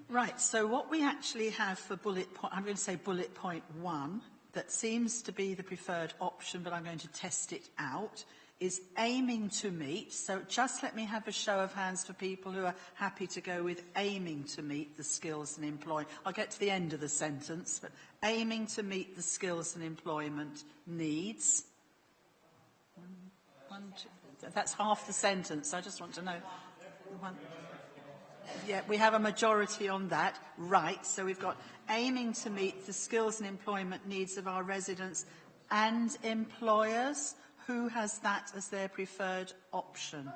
Right. So what we actually have for bullet point, I'm going to say bullet point 1, that seems to be the preferred option, but I'm going to test it out, is aiming to meet. So just let me have a show of hands for people who are happy to go with aiming to meet the skills and employment. I'll get to the end of the sentence, but aiming to meet the skills and employment needs. One, two, that's half the sentence. I just want to know. Yeah, we have a majority on that. Right, so we've got aiming to meet the skills and employment needs of our residents and employers. Who has that as their preferred option?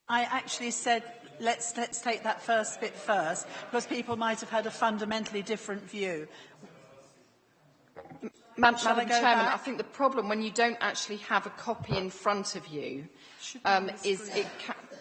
I actually said let's take that first bit first, because people might have had a fundamentally different view. Madam Chairman, I think the problem when you don't actually have a copy in front of you is it.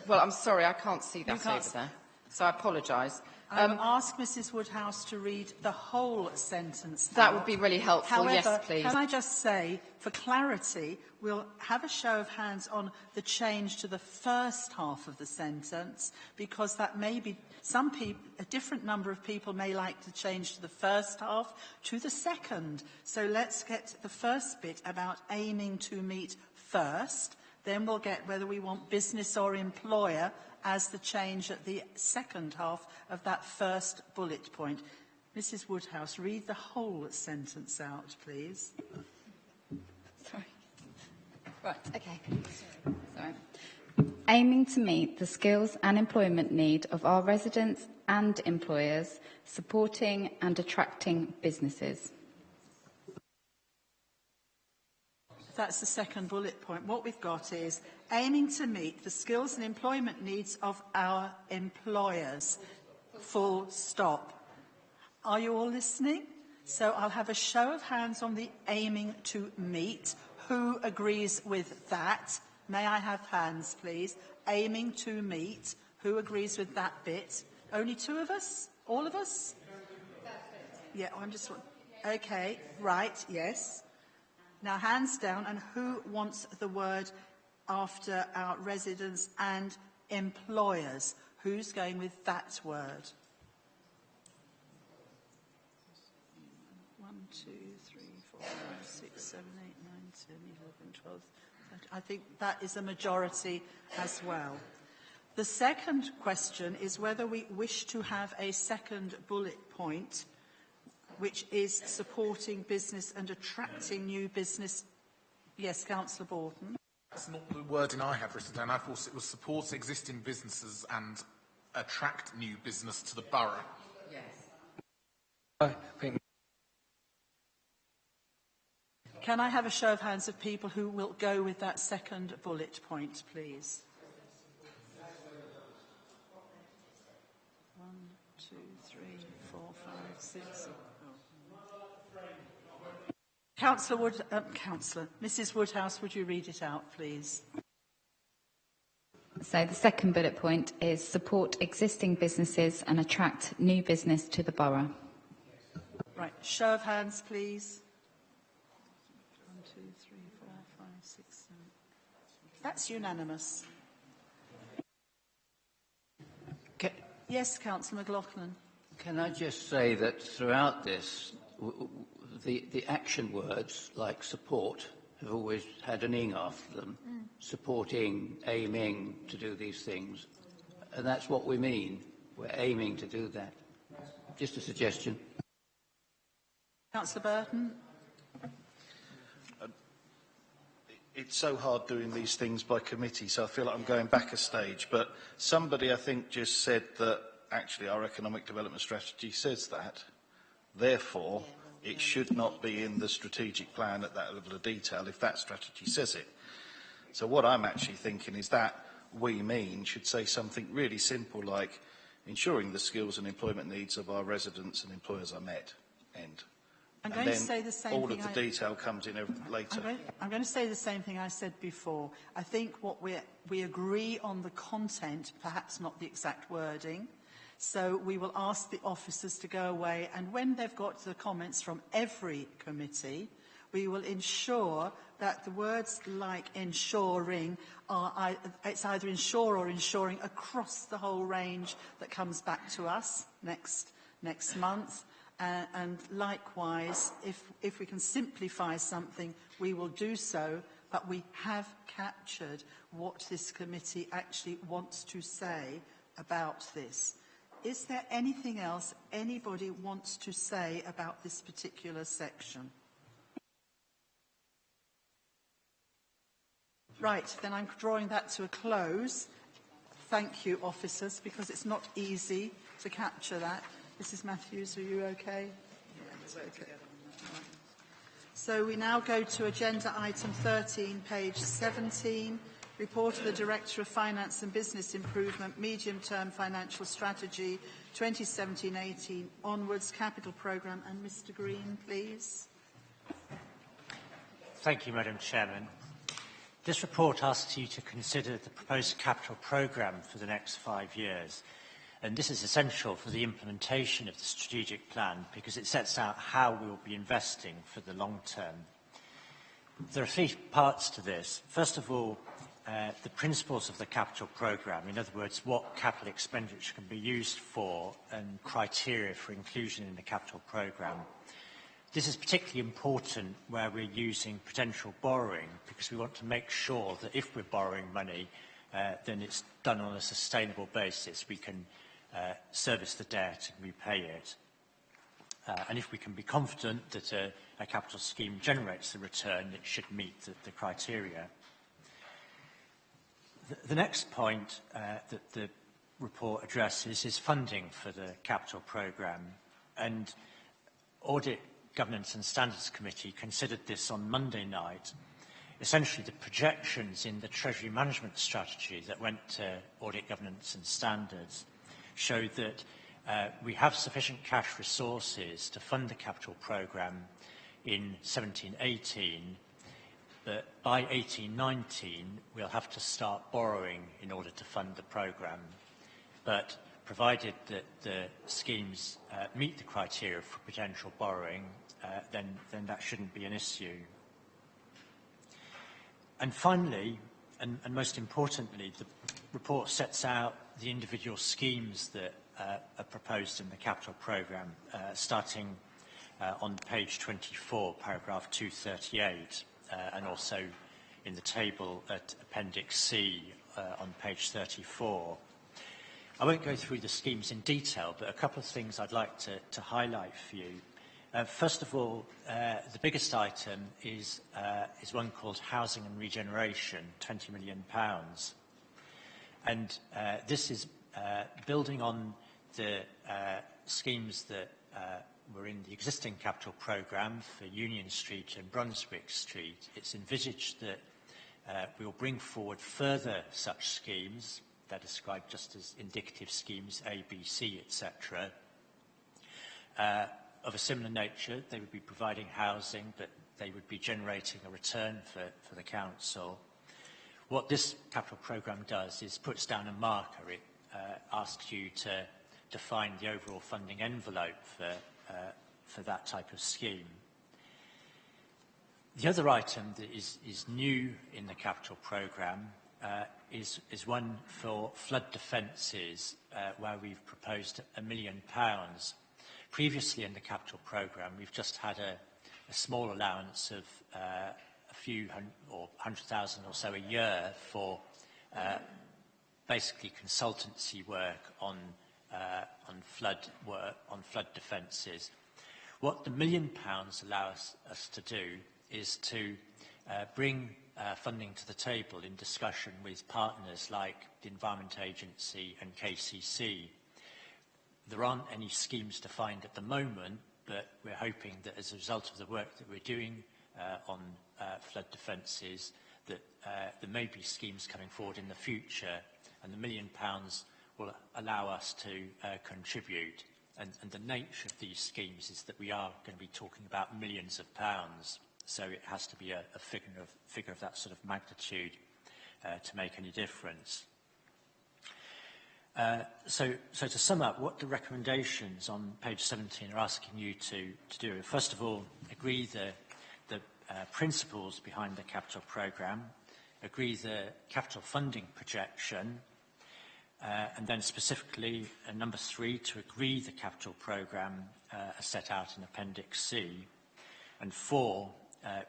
Well, I'm sorry, I can't see that over there, so I apologise. I will ask Mrs Woodhouse to read the whole sentence. That would be really helpful. However, yes, please. Can I just say, for clarity, we'll have a show of hands on the change to the first half of the sentence, because that may be some people, a different number of people may like to change to the first half to the second. So let's get the first bit about aiming to meet first. Then we'll get whether we want business or employer as the change at the second half of that first bullet point. Mrs Woodhouse, read the whole sentence out, please. Sorry. Right, okay. Sorry. Aiming to meet the skills and employment need of our residents and employers, supporting and attracting businesses. That's the second bullet point. What we've got is aiming to meet the skills and employment needs of our employers. Full stop. Are you all listening? So I'll have a show of hands on the aiming to meet. Who agrees with that? May I have hands, please? Aiming to meet. Who agrees with that bit? Only two of us? All of us? Yeah, I'm just... Okay, right, yes. Now, hands down, and who wants the word after our residents and employers? Who's going with that word? 1, 2, 3, 4, 5, 6, 7, 8, 9, 10, 11, 12, 13. I think that is a majority as well. The second question is whether we wish to have a second bullet point, which is supporting business and attracting new business. Yes, Councillor Borton. That's not the wording I had written down. I thought it was support existing businesses and attract new business to the borough. Yes. I think Can I have a show of hands of people who will go with that second bullet point, please? 1, 2, 3, 4, 5, 6. Mrs Woodhouse, would you read it out, please? So the second bullet point is support existing businesses and attract new business to the borough. Right, show of hands, please. 1, 2, 3, 4, 5, 6, 7. That's unanimous. Yes, Councillor McLaughlin. Can I just say that throughout this, the action words like support have always had an ing after them. Supporting, aiming to do these things. And that's what we mean. We're aiming to do that. Just a suggestion. Councillor Burton. It's so hard doing these things by committee, so I feel like I'm going back a stage. But somebody, I think, just said that actually our economic development strategy says that. Therefore, it should not be in the strategic plan at that level of detail if that strategy says it. So what I'm actually thinking is that we mean should say something really simple like ensuring the skills and employment needs of our residents and employers are met. End. I'm going to say the same all thing. of the detail comes in later. I'm going to say the same thing I said before. I think what we agree on the content, perhaps not the exact wording. So we will ask the officers to go away, and when they've got the comments from every committee, we will ensure that the words like ensuring are it's either ensure or ensuring across the whole range that comes back to us next month. And likewise, if we can simplify something, we will do so, but we have captured what this committee actually wants to say about this. Is there anything else anybody wants to say about this particular section? Right, then I'm drawing that to a close. Thank you, officers, because it's not easy to capture that. Mrs Matthews, are you okay? Yes, okay. So we now go to agenda item 13, page 17, report of the Director of Finance and Business Improvement, Medium-Term Financial Strategy, 2017-18 onwards, Capital Programme. And Mr Green, please. Thank you, Madam Chairman. This report asks you to consider the proposed capital programme for the next 5 years. And this is essential for the implementation of the strategic plan because it sets out how we will be investing for the long term. There are three parts to this. First of all, the principles of the capital programme, in other words, what capital expenditure can be used for and criteria for inclusion in the capital programme. This is particularly important where we're using potential borrowing because we want to make sure that if we're borrowing money, then it's done on a sustainable basis. We can service the debt and repay it. And if we can be confident that a capital scheme generates the return, it should meet the criteria. The next point that the report addresses is funding for the capital programme. And Audit, Governance and Standards Committee considered this on Monday night. Essentially, the projections in the Treasury Management Strategy that went to Audit, Governance and Standards showed that we have sufficient cash resources to fund the capital programme in 17-18, but by 18-19 we'll have to start borrowing in order to fund the programme. But provided that the schemes meet the criteria for potential borrowing, then that shouldn't be an issue. And finally, and most importantly, the report sets out the individual schemes that are proposed in the capital programme, starting on page 24, paragraph 238, and also in the table at Appendix C on page 34. I won't go through the schemes in detail, but a couple of things I'd like to highlight for you. First of all, the biggest item is one called Housing and Regeneration, £20 million. And this is building on the schemes that were in the existing capital programme for Union Street and Brunswick Street. It's envisaged that we will bring forward further such schemes. They're described just as indicative schemes, A, B, C, etc. Of a similar nature, they would be providing housing, but they would be generating a return for the council. What this capital programme does is puts down a marker. It asks you to define the overall funding envelope for that type of scheme. The other item that is new in the capital programme is one for flood defences, where we've proposed £1 million. Previously in the capital programme, we've just had a small allowance of a few or 100,000 or so a year for basically consultancy work on flood defences. What the £1 million allows us to do is to bring funding to the table in discussion with partners like the Environment Agency and KCC. There aren't any schemes defined at the moment, but we're hoping that as a result of the work that we're doing on flood defences, that there may be schemes coming forward in the future, and the £1 million will allow us to contribute. And the nature of these schemes is that we are going to be talking about millions of pounds, so it has to be a figure of that sort of magnitude to make any difference. So to sum up, what the recommendations on page 17 are asking you to do, first of all, agree the principles behind the capital programme, agree the capital funding projection, and then specifically, number 3, to agree the capital programme as set out in Appendix C, and 4,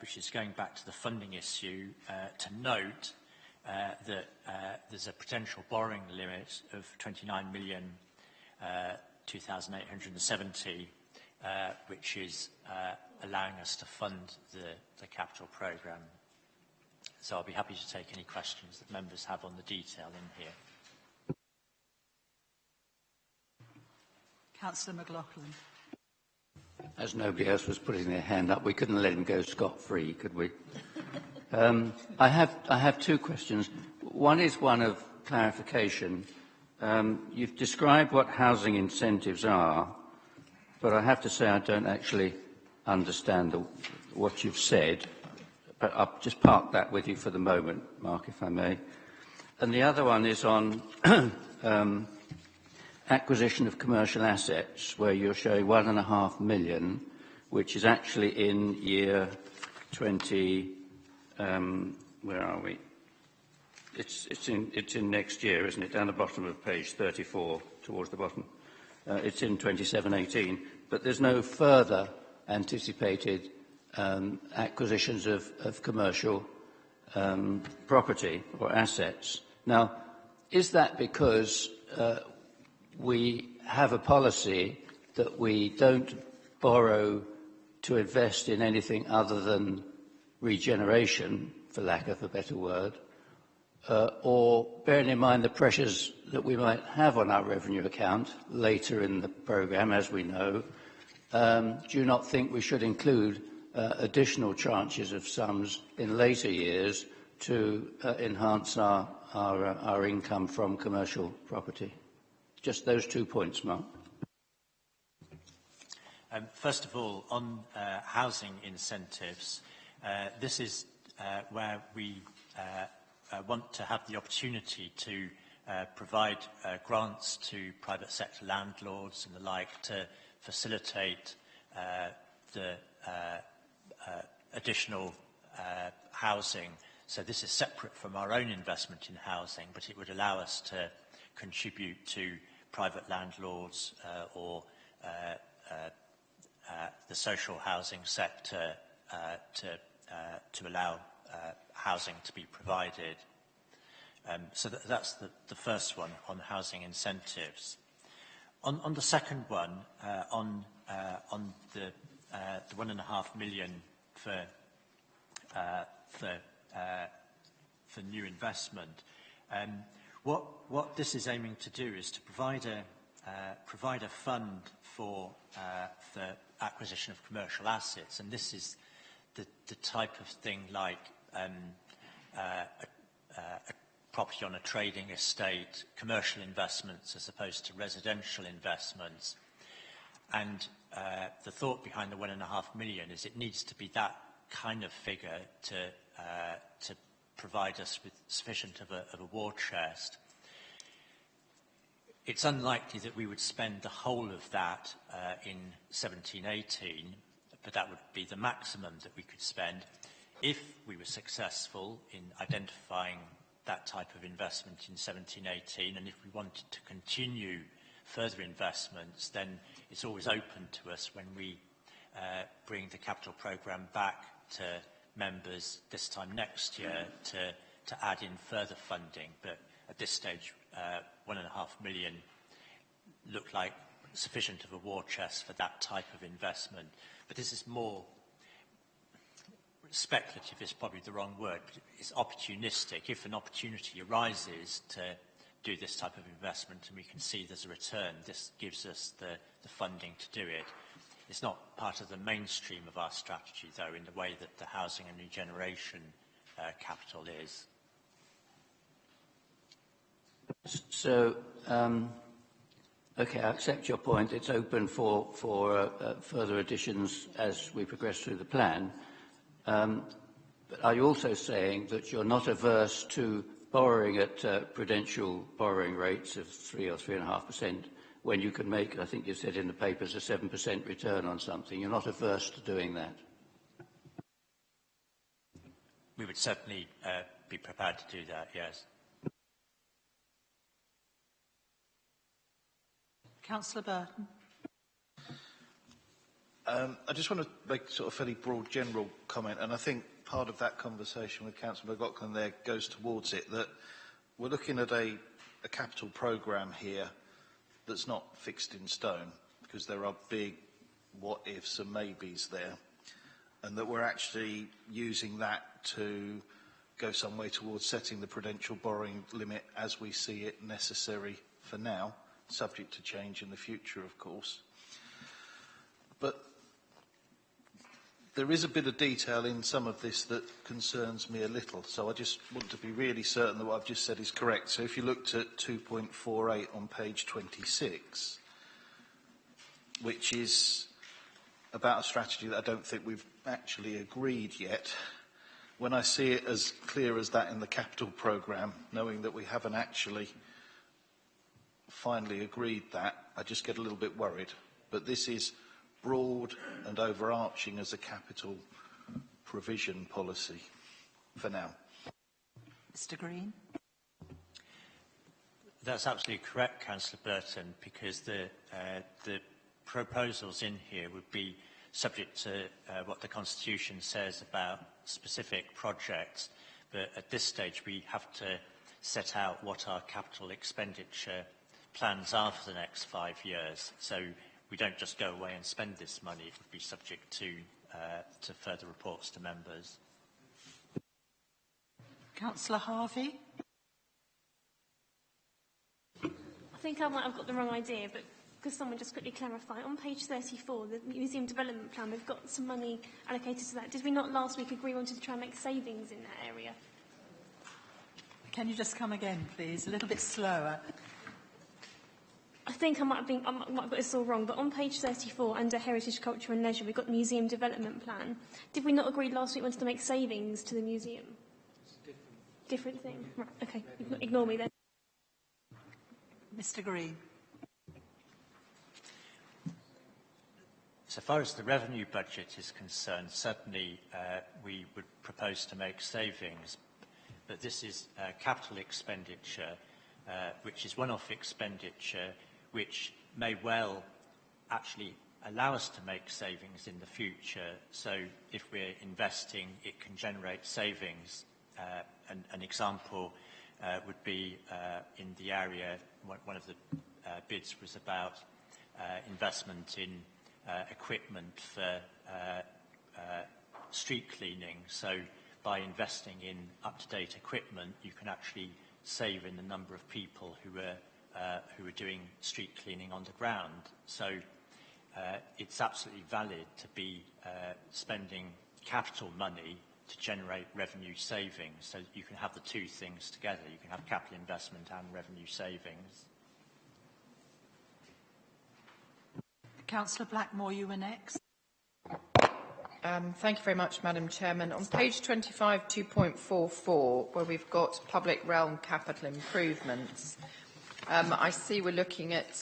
which is going back to the funding issue, to note that there's a potential borrowing limit of 29,2,870, which is allowing us to fund the capital programme. So I'll be happy to take any questions that members have on the detail in here. Councillor McLaughlin. As nobody else was putting their hand up, we couldn't let him go scot-free, could we? I have two questions. One is one of clarification. You've described what housing incentives are, but I have to say I don't actually understand what you've said. But I'll just park that with you for the moment, Mark, if I may. And the other one is on acquisition of commercial assets, where you're showing 1.5 million, which is actually in year 20, where are we? It's in next year, isn't it? Down the bottom of page 34, towards the bottom. It's in 27-18, but there's no further anticipated acquisitions of commercial property or assets. Now, is that because we have a policy that we don't borrow to invest in anything other than regeneration, for lack of a better word, or bearing in mind the pressures that we might have on our revenue account later in the programme, as we know, do you not think we should include additional tranches of sums in later years to enhance our income from commercial property? Just those 2 points, Mark. First of all, on housing incentives, this is where we want to have the opportunity to provide grants to private sector landlords and the like to facilitate the additional housing. So this is separate from our own investment in housing, but it would allow us to contribute to private landlords or the social housing sector to allow housing to be provided. So that's the first one on housing incentives. On the second one, on the 1.5 million for new investment, what this is aiming to do is to provide a fund for the acquisition of commercial assets, and this is the type of thing like a property on a trading estate, commercial investments as opposed to residential investments. And the thought behind the 1.5 million is it needs to be that kind of figure to provide us with sufficient of a war chest. It's unlikely that we would spend the whole of that in 17-18, but that would be the maximum that we could spend. If we were successful in identifying that type of investment in 17-18, and if we wanted to continue further investments, then it's always open to us when we bring the capital programme back to members this time next year to add in further funding. But at this stage, 1.5 million looked like sufficient of a war chest for that type of investment. But this is more speculative, is probably the wrong word, but it's opportunistic. If an opportunity arises to do this type of investment and we can see there's a return, this gives us the funding to do it. It's not part of the mainstream of our strategy, though, in the way that the housing and regeneration capital is. So, okay, I accept your point. It's open for further additions as we progress through the plan. But are you also saying that you're not averse to borrowing at prudential borrowing rates of 3 or 3.5% when you can make, I think you said in the papers, a 7% return on something? You're not averse to doing that? We would certainly be prepared to do that, yes. Councillor Burton. I just want to make a sort of fairly broad general comment, and I think part of that conversation with Councillor McLaughlin there goes towards it, that we're looking at a capital programme here that's not fixed in stone, because there are big what-ifs and maybes there, and that we're actually using that to go some way towards setting the prudential borrowing limit as we see it necessary for now, subject to change in the future, of course. But there is a bit of detail in some of this that concerns me a little, so I just want to be really certain that what I've just said is correct. So if you looked at 2.48 on page 26, which is about a strategy that I don't think we've actually agreed yet, when I see it as clear as that in the capital programme, knowing that we haven't actually finally agreed that, I just get a little bit worried. But this is broad and overarching as a capital provision policy for now. Mr. Green. That's absolutely correct, Councillor Burton, because the proposals in here would be subject to what the Constitution says about specific projects. But at this stage, we have to set out what our capital expenditure plans are for the next 5 years. So we don't just go away and spend this money. It would be subject to further reports to members. Councillor Harvey. I think I might have got the wrong idea, but could someone just quickly clarify? On page 34, the Museum Development Plan, we've got some money allocated to that. Did we not last week agree we wanted to try and make savings in that area? Can you just come again, please? A little bit slower. I think I might have got this all wrong, but on page 34, under Heritage, Culture and Leisure, we've got the Museum Development Plan. Did we not agree last week we wanted to make savings to the museum? Different thing. Right, okay. Ignore me then. Mr. Green. So far as the revenue budget is concerned, certainly we would propose to make savings, but this is capital expenditure, which is one-off expenditure, which may well actually allow us to make savings in the future. So if we're investing, it can generate savings. An example would be in the area, one of the bids was about investment in equipment for street cleaning. So by investing in up-to-date equipment, you can actually save in the number of people who are doing street cleaning on the ground. So it's absolutely valid to be spending capital money to generate revenue savings. So you can have the two things together. You can have capital investment and revenue savings. Councillor Blackmore, you were next. Thank you very much, Madam Chairman. On page 25, 2.44, where we've got public realm capital improvements, I see we're looking at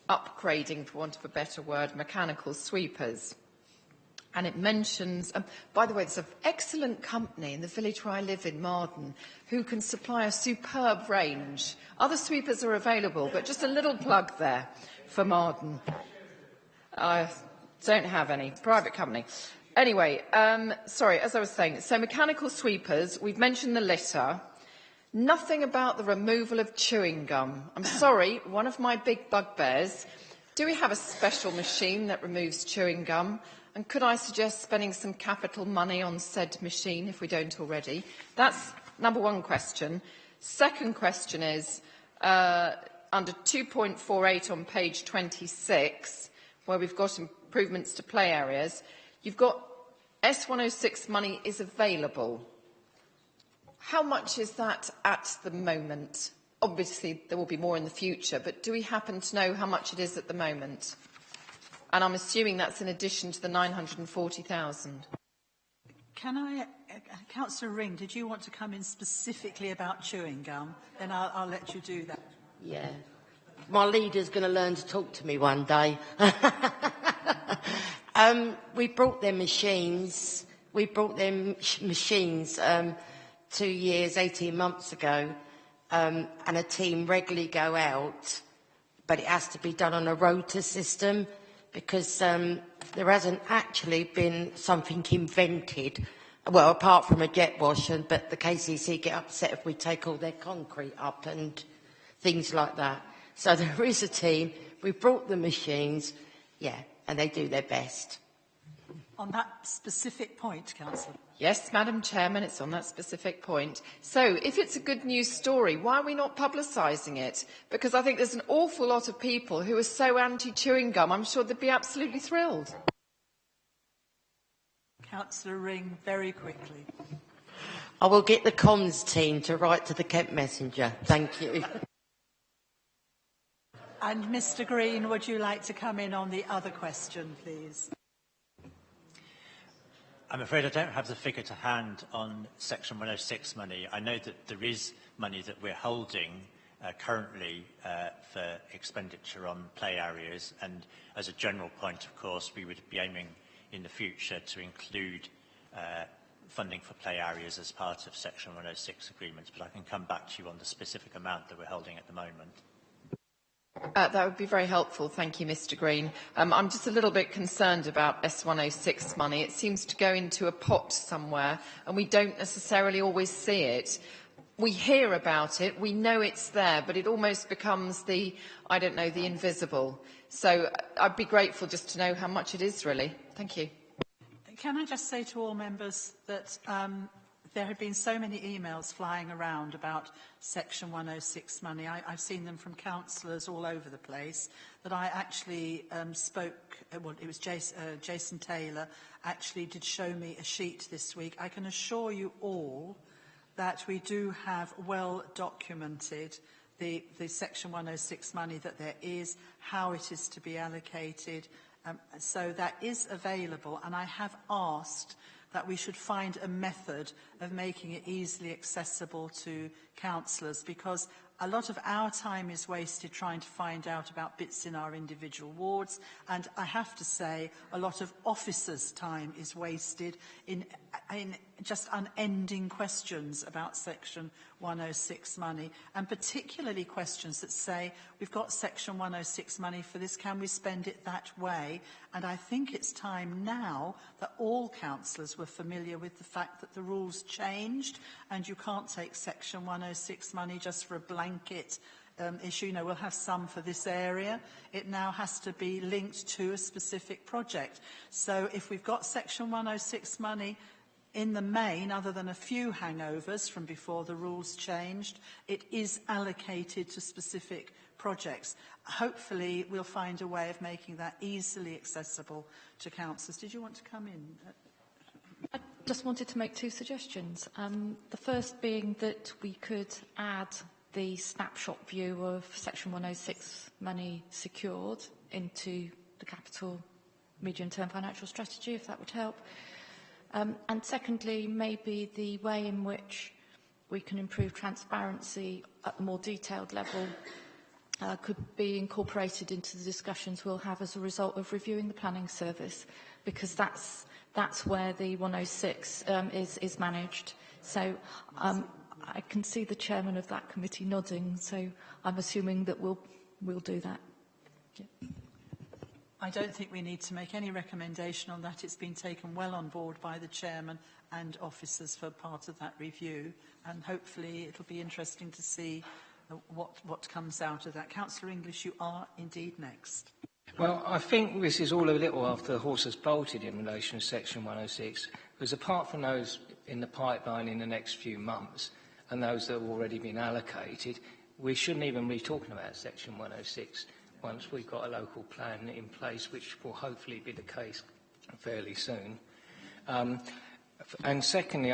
upgrading, for want of a better word, mechanical sweepers. And it mentions, by the way, there's an excellent company in the village where I live in, Marden, who can supply a superb range. Other sweepers are available, but just a little plug there for Marden. I don't have any. Private company. Anyway, sorry, as I was saying, so mechanical sweepers, we've mentioned the litter. Nothing about the removal of chewing gum. I'm sorry, one of my big bugbears. Do we have a special machine that removes chewing gum? And could I suggest spending some capital money on said machine if we don't already? That's number one question. Second question is, under 2.48 on page 26, where we've got improvements to play areas, you've got S106 money is available. How much is that at the moment? Obviously, there will be more in the future, but do we happen to know how much it is at the moment? And I'm assuming that's in addition to the 940,000. Can I, Councillor Ring, did you want to come in specifically about chewing gum? Then I'll let you do that. Yeah. My leader's going to learn to talk to me one day. We brought them machines. 2 years, 18 months ago, and a team regularly go out, but it has to be done on a rota system because there hasn't actually been something invented, well, apart from a jet wash, but the KCC get upset if we take all their concrete up and things like that. So there is a team. We brought the machines, yeah, and they do their best. On that specific point, Councillor. Yes, Madam Chairman, it's on that specific point. So, if it's a good news story, why are we not publicising it? Because I think there's an awful lot of people who are so anti-chewing gum, I'm sure they'd be absolutely thrilled. Councillor Ring, very quickly. I will get the comms team to write to the Kent Messenger. Thank you. And Mr Green, would you like to come in on the other question, please? I'm afraid I don't have the figure to hand on Section 106 money. I know that there is money that we're holding currently for expenditure on play areas, and as a general point, of course, we would be aiming in the future to include funding for play areas as part of Section 106 agreements, but I can come back to you on the specific amount that we're holding at the moment. That would be very helpful. Thank you, Mr Green. I'm just a little bit concerned about S106 money. It seems to go into a pot somewhere, and we don't necessarily always see it. We hear about it, we know it's there, but it almost becomes the, I don't know, the invisible. So I'd be grateful just to know how much it is, really. Thank you. Can I just say to all members that there have been so many emails flying around about Section 106 money. I've seen them from councillors all over the place, that I actually spoke, well, it was Jason Taylor, actually did show me a sheet this week. I can assure you all that we do have well documented the Section 106 money that there is, how it is to be allocated. So that is available, and I have asked that we should find a method of making it easily accessible to councillors, because a lot of our time is wasted trying to find out about bits in our individual wards, and I have to say a lot of officers' time is wasted in just unending questions about Section 106 money, and particularly questions that say, we've got Section 106 money for this, can we spend it that way? And I think it's time now that all councillors were familiar with the fact that the rules changed, and you can't take Section 106 money just for a blanket issue. You know, we'll have some for this area. It now has to be linked to a specific project. So if we've got Section 106 money in the main, other than a few hangovers from before the rules changed, it is allocated to specific projects. Hopefully, we'll find a way of making that easily accessible to councillors. Did you want to come in? I just wanted to make two suggestions. The first being that we could add the snapshot view of Section 106 money secured into the capital medium-term financial strategy, if that would help. And secondly, maybe the way in which we can improve transparency at a more detailed level could be incorporated into the discussions we'll have as a result of reviewing the planning service, because that's where the 106 is managed. So I can see the chairman of that committee nodding, so I'm assuming that we'll do that. Yeah. I don't think we need to make any recommendation on that. It's been taken well on board by the chairman and officers for part of that review, and hopefully it'll be interesting to see what comes out of that. Councillor English, you are indeed next. Well, I think this is all a little after the horse has bolted in relation to Section 106, because apart from those in the pipeline in the next few months and those that have already been allocated, we shouldn't even be talking about Section 106 once we've got a local plan in place, which will hopefully be the case fairly soon. And secondly,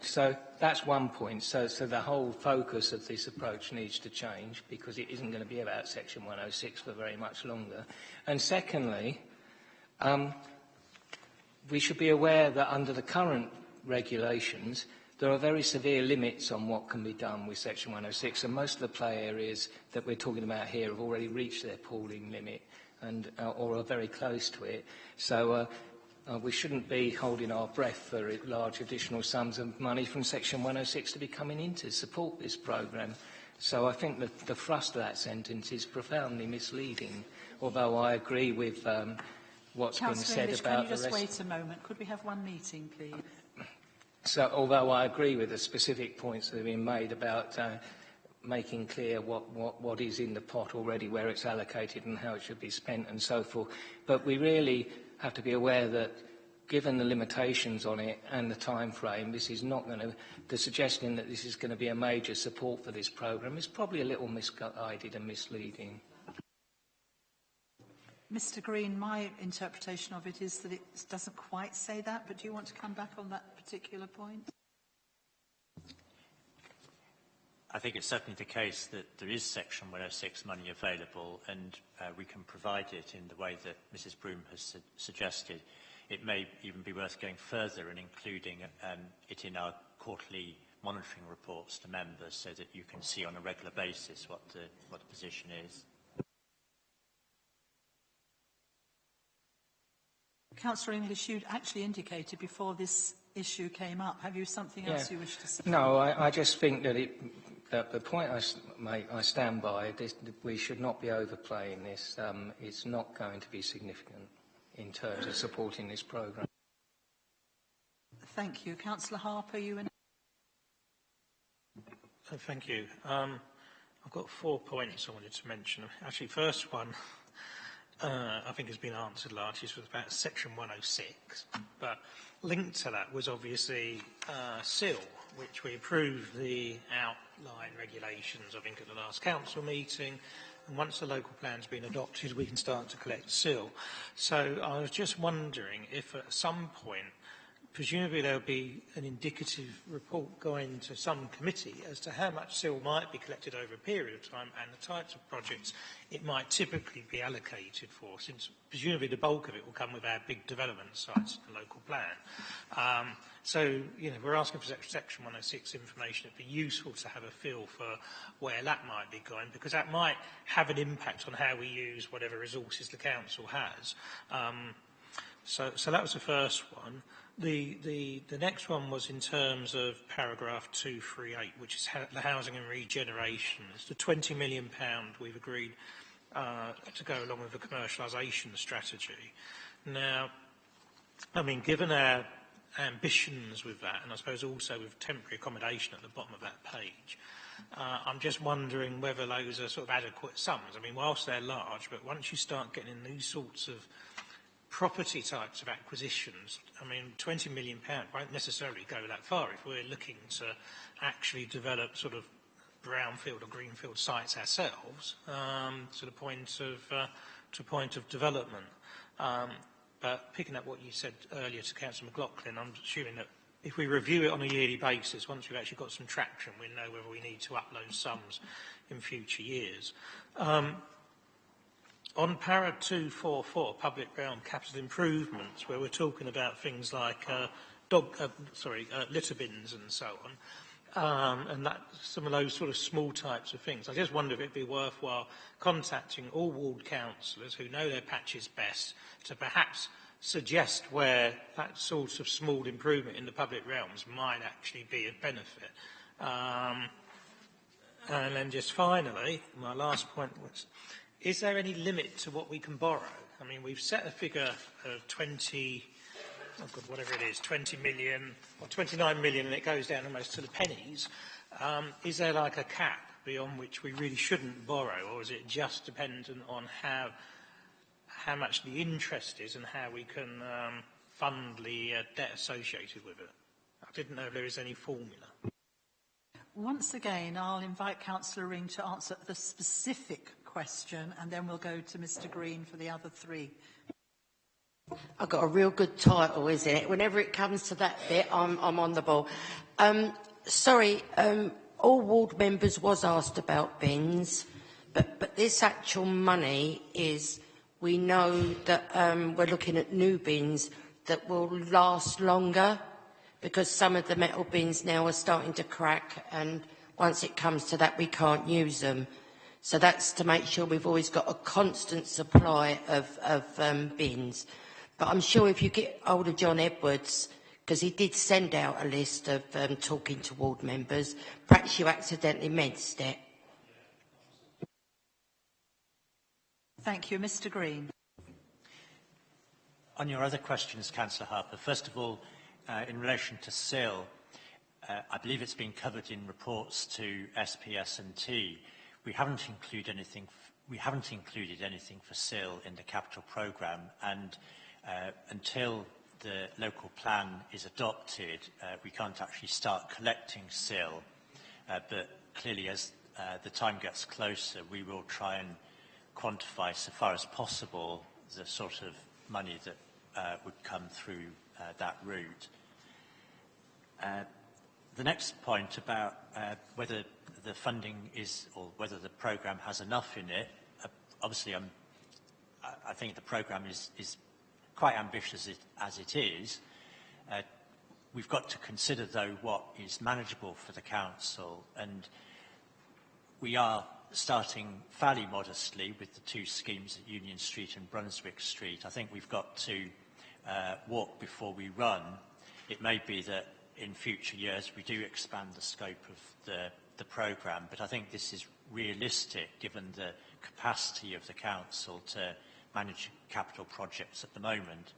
so that's one point. So the whole focus of this approach needs to change, because it isn't going to be about Section 106 for very much longer. And secondly, we should be aware that under the current regulations, there are very severe limits on what can be done with Section 106, and most of the play areas that we're talking about here have already reached their pooling limit and or are very close to it. So we shouldn't be holding our breath for large additional sums of money from Section 106 to be coming in to support this programme. So I think that the thrust of that sentence is profoundly misleading, although I agree with what's been said English, about can you the just rest. wait a moment? Could we have one meeting, please? So, although I agree with the specific points that have been made about making clear what is in the pot already, where it's allocated and how it should be spent and so forth, but we really have to be aware that, given the limitations on it and the time frame, this is not going to, the suggestion that this is going to be a major support for this programme is probably a little misguided and misleading. Mr Green, my interpretation of it is that it doesn't quite say that, but do you want to come back on that particular point? I think it's certainly the case that there is Section 106 money available, and we can provide it in the way that Mrs Broom has suggested. It may even be worth going further and including it in our quarterly monitoring reports to members so that you can see on a regular basis what the position is. Councillor English, you'd actually indicated before this issue came up. Have you something else you wish to say? No, I just think that the point I stand by, we should not be overplaying this. It's not going to be significant in terms of supporting this programme. Thank you. Councillor Harper, you and... Thank you. I've got 4 points I wanted to mention. Actually, first one, I think has been answered largely, was about section 106. But linked to that was obviously SIL, which we approved the outline regulations, I think, at the last council meeting. And once the local plan's been adopted, we can start to collect SIL. So I was just wondering if at some point, presumably there will be an indicative report going to some committee as to how much SIL might be collected over a period of time and the types of projects it might typically be allocated for, since presumably the bulk of it will come with our big development sites in the local plan. So, you know, we're asking for section 106 information. It'd be useful to have a feel for where that might be going, because that might have an impact on how we use whatever resources the council has. So that was the first one. The next one was in terms of paragraph 238, which is the housing and regeneration. It's the £20 million we've agreed to go along with the commercialisation strategy. Now, I mean, given our ambitions with that, and I suppose also with temporary accommodation at the bottom of that page, I'm just wondering whether those are sort of adequate sums. I mean, whilst they're large, but once you start getting in these sorts of property types of acquisitions, I mean, £20 million won't necessarily go that far if we're looking to actually develop sort of brownfield or greenfield sites ourselves to the point of development. But picking up what you said earlier to Councillor McLaughlin, I'm assuming that if we review it on a yearly basis, once we've actually got some traction, we know whether we need to up those sums in future years. On para 244, public realm capital improvements, where we're talking about things like litter bins and so on, and that some of those sort of small types of things. I just wonder if it'd be worthwhile contacting all ward councillors who know their patches best to perhaps suggest where that sort of small improvement in the public realms might actually be of benefit. And then just finally, my last point was, is there any limit to what we can borrow? I mean, we've set a figure of 20 million or 29 million, and it goes down almost to the pennies. Is there like a cap beyond which we really shouldn't borrow, or is it just dependent on how much the interest is and how we can fund the debt associated with it? I didn't know if there is any formula. Once again, I'll invite Councillor Ring to answer the specific question, and then we'll go to Mr Green for the other 3. I've got a real good title, isn't it? Whenever it comes to that bit, I'm on the ball. All ward members was asked about bins, but this actual money is, we know that we're looking at new bins that will last longer, because some of the metal bins now are starting to crack, and once it comes to that, we can't use them. So that's to make sure we've always got a constant supply of bins. But I'm sure if you get hold of John Edwards, because he did send out a list of talking to ward members, perhaps you accidentally missed it. Thank you. Mr Green. On your other questions, Councillor Harper, first of all, in relation to SIL, I believe it's been covered in reports to SPS&T. We haven't included anything for SIL in the capital programme, and until the local plan is adopted, we can't actually start collecting SIL. But clearly, as the time gets closer, we will try and quantify, so far as possible, the sort of money that would come through that route. The next point about whether the funding is, or whether the programme has enough in it, obviously I think the programme is quite ambitious as it is. we've got to consider, though, what is manageable for the council, and we are starting fairly modestly with the two schemes at Union Street and Brunswick Street. I think we've got to walk before we run. It may be that in future years we do expand the scope of the programme, but I think this is realistic given the capacity of the council to manage capital projects at the moment.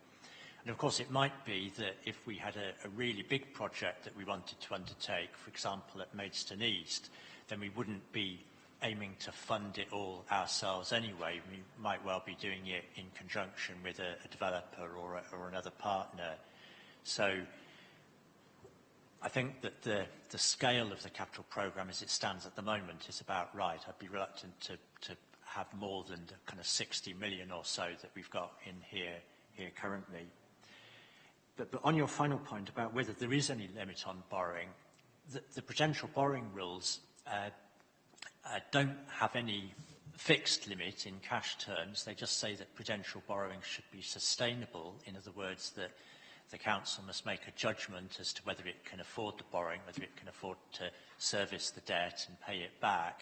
And of course it might be that if we had a really big project that we wanted to undertake, for example at Maidstone East, then we wouldn't be aiming to fund it all ourselves anyway. We might well be doing it in conjunction with a developer or another partner. So I think that the scale of the capital programme as it stands at the moment is about right. I'd be reluctant to have more than the kind of 60 million or so that we've got in here currently. But on your final point about whether there is any limit on borrowing, the prudential borrowing rules don't have any fixed limit in cash terms. They just say that prudential borrowing should be sustainable. In other words, that the council must make a judgment as to whether it can afford the borrowing, whether it can afford to service the debt and pay it back.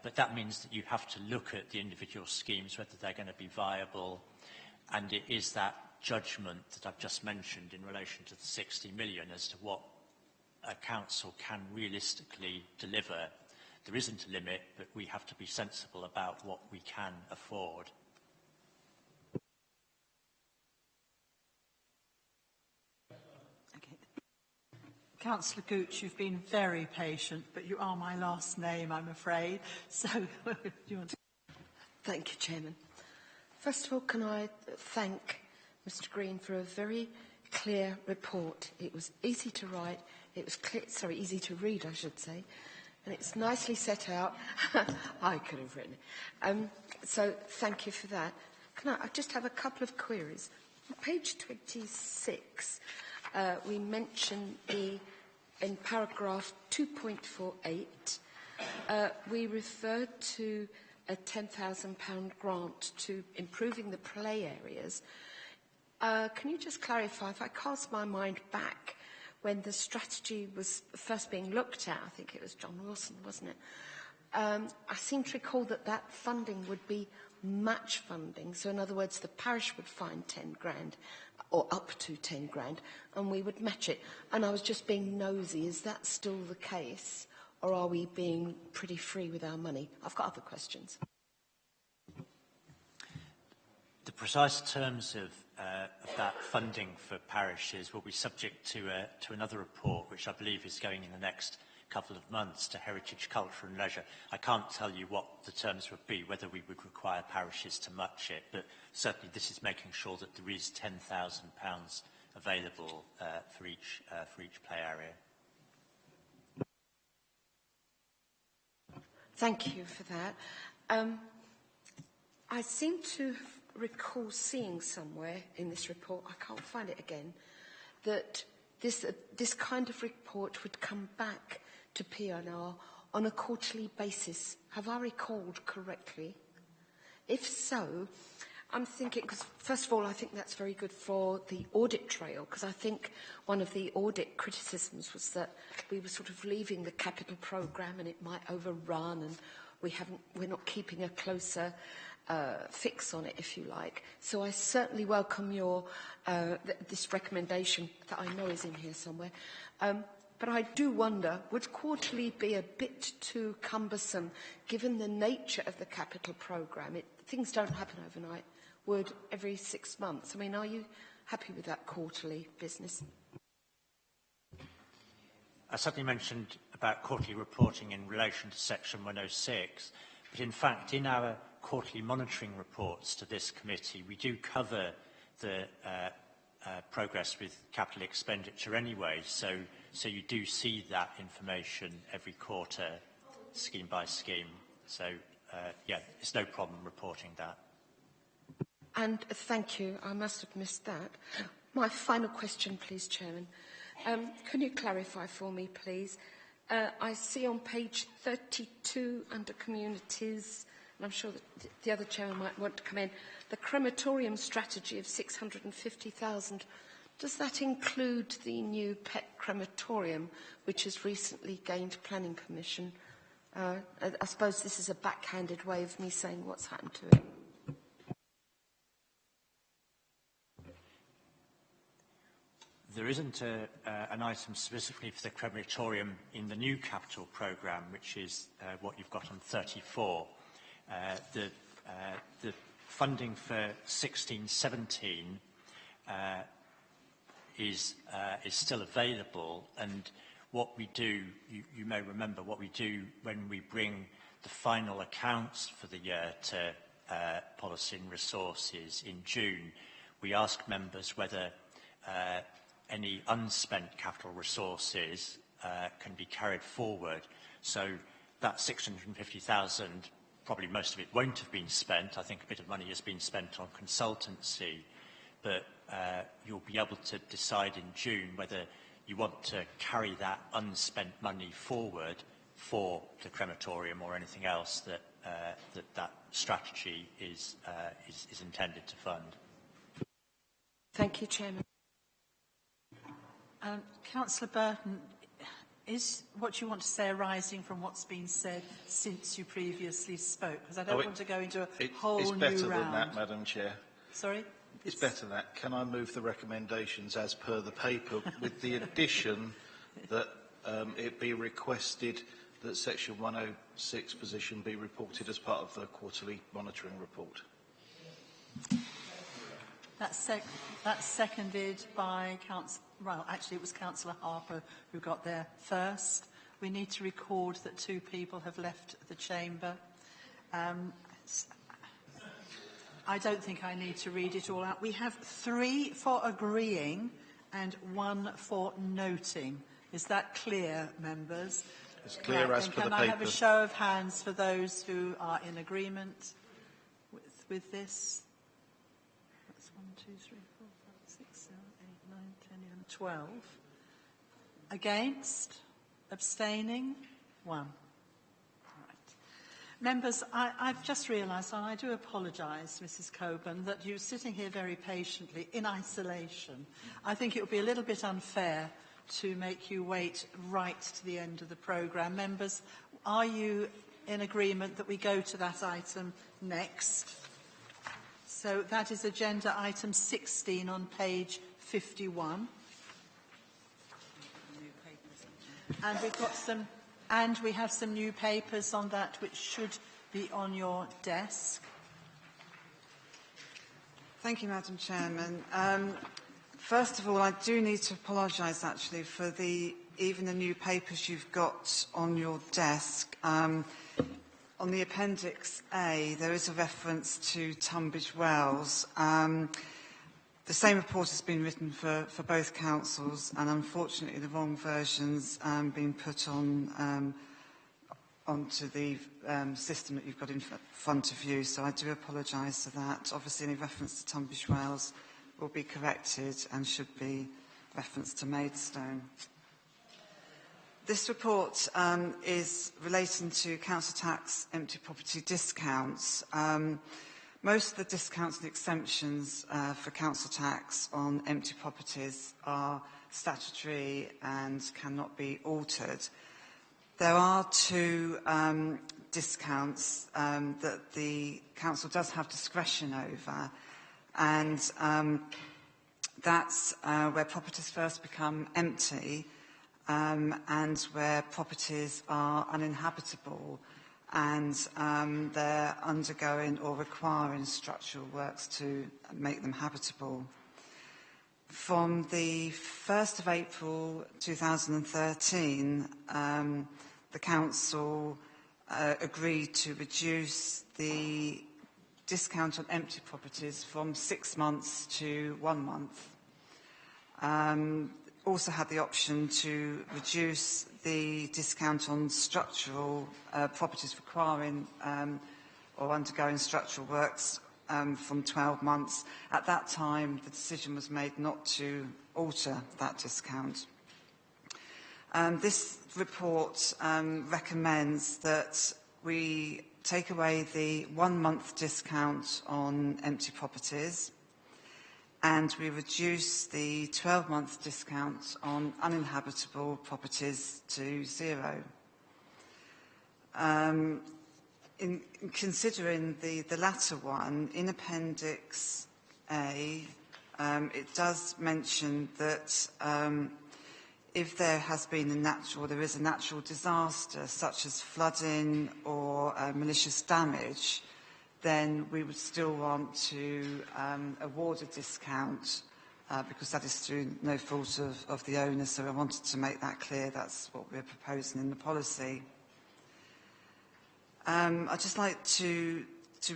But that means that you have to look at the individual schemes, whether they're going to be viable, and it is that judgment that I've just mentioned in relation to the 60 million as to what a council can realistically deliver. There isn't a limit, but we have to be sensible about what we can afford. Councillor Gooch, you've been very patient, but you are my last name, I'm afraid. So, do you want to... Thank you, Chairman. First of all, can I thank Mr. Green for a very clear report. It was easy to write, it was clear, easy to read, I should say, and it's nicely set out. I could have written it. So thank you for that. I just have a couple of queries. On page 26, we mention in paragraph 2.48, we referred to a £10,000 grant to improving the play areas. Can you just clarify, if I cast my mind back when the strategy was first being looked at, I think it was John Wilson, wasn't it? I seem to recall that funding would be match funding. So in other words, the parish would find 10 grand or up to 10 grand and we would match it. And I was just being nosy, is that still the case? Or are we being pretty free with our money? I've got other questions. The precise terms of that funding for parishes will be subject to another report, which I believe is going in the next couple of months to Heritage, Culture and Leisure. I can't tell you what the terms would be, whether we would require parishes to match it, but certainly this is making sure that there is £10,000 available for each play area. Thank you for that. I seem to recall seeing somewhere in this report, I can't find it again, that this kind of report would come back to P&R on a quarterly basis. Have I recalled correctly? If so, I'm thinking, because first of all, I think that's very good for the audit trail, because I think one of the audit criticisms was that we were sort of leaving the capital programme and it might overrun and we're not keeping a closer fix on it, if you like. So I certainly welcome your this recommendation that I know is in here somewhere. But I do wonder, would quarterly be a bit too cumbersome, given the nature of the capital programme? Things don't happen overnight. Would every 6 months? I mean, are you happy with that quarterly business? I certainly mentioned about quarterly reporting in relation to Section 106, but in fact, in our quarterly monitoring reports to this committee, we do cover the progress with capital expenditure anyway, so you do see that information every quarter, scheme by scheme. So, yeah, it's no problem reporting that. And thank you. I must have missed that. My final question, please, Chairman. Can you clarify for me, please? I see on page 32 under communities, and I'm sure that the other chairman might want to come in, the crematorium strategy of 650,000 Does that include the new pet crematorium, which has recently gained planning permission? I suppose this is a backhanded way of me saying what's happened to it. There isn't an item specifically for the crematorium in the new capital programme, which is what you've got on 34. The funding for 16-17 is still available, and what we do, you may remember what we do when we bring the final accounts for the year to Policy and Resources in June. We ask members whether any unspent capital resources can be carried forward. So that 650,000, probably most of it won't have been spent. I think a bit of money has been spent on consultancy, but you'll be able to decide in June whether you want to carry that unspent money forward for the crematorium or anything else that that strategy is intended to fund. Thank you, Chairman. Councillor Burton, is what you want to say arising from what's been said since you previously spoke? Because I don't want to go into a whole new round. It's better than that, Madam Chair. Sorry? It's better than that. Can I move the recommendations as per the paper with the addition that it be requested that Section 106 position be reported as part of the quarterly monitoring report? That's seconded by well, actually it was Councillor Harper who got there first. We need to record that 2 people have left the chamber. I don't think I need to read it all out. We have 3 for agreeing and 1 for noting. Is that clear, members? It's clear as per the paper. Can I have a show of hands for those who are in agreement with this? That's 1, 2, 3, 4, 5, 6, 7, 8, 9, 10, 11, 12. Against? Abstaining? 1. Members, I've just realised, and I do apologise, Mrs Coburn, that you're sitting here very patiently in isolation. I think it would be a little bit unfair to make you wait right to the end of the programme. Members, are you in agreement that we go to that item next? So that is agenda item 16 on page 51. And we've got some... And we have some new papers on that which should be on your desk. Thank you, Madam Chairman. First of all, I do need to apologise actually for even the new papers you've got on your desk. On the Appendix A, there is a reference to Tunbridge Wells. The same report has been written for both councils, and unfortunately the wrong version's been put on onto the system that you've got in front of you, so I do apologise for that. Obviously any reference to Tunbridge Wells will be corrected and should be reference to Maidstone. This report is relating to council tax empty property discounts. Most of the discounts and exemptions for council tax on empty properties are statutory and cannot be altered. There are 2 discounts that the council does have discretion over, and that's where properties first become empty and where properties are uninhabitable and they're undergoing or requiring structural works to make them habitable. From the 1st of April 2013, the Council agreed to reduce the discount on empty properties from 6 months to 1 month. Also had the option to reduce the discount on structural properties requiring or undergoing structural works from 12 months. At that time, the decision was made not to alter that discount. This report recommends that we take away the 1 month discount on empty properties and we reduce the 12-month discount on uninhabitable properties to 0. In considering the latter one, in Appendix A, it does mention that if there has been there is a natural disaster, such as flooding or malicious damage, then we would still want to award a discount because that is through no fault of the owner. So I wanted to make that clear. That's what we're proposing in the policy. I'd just like to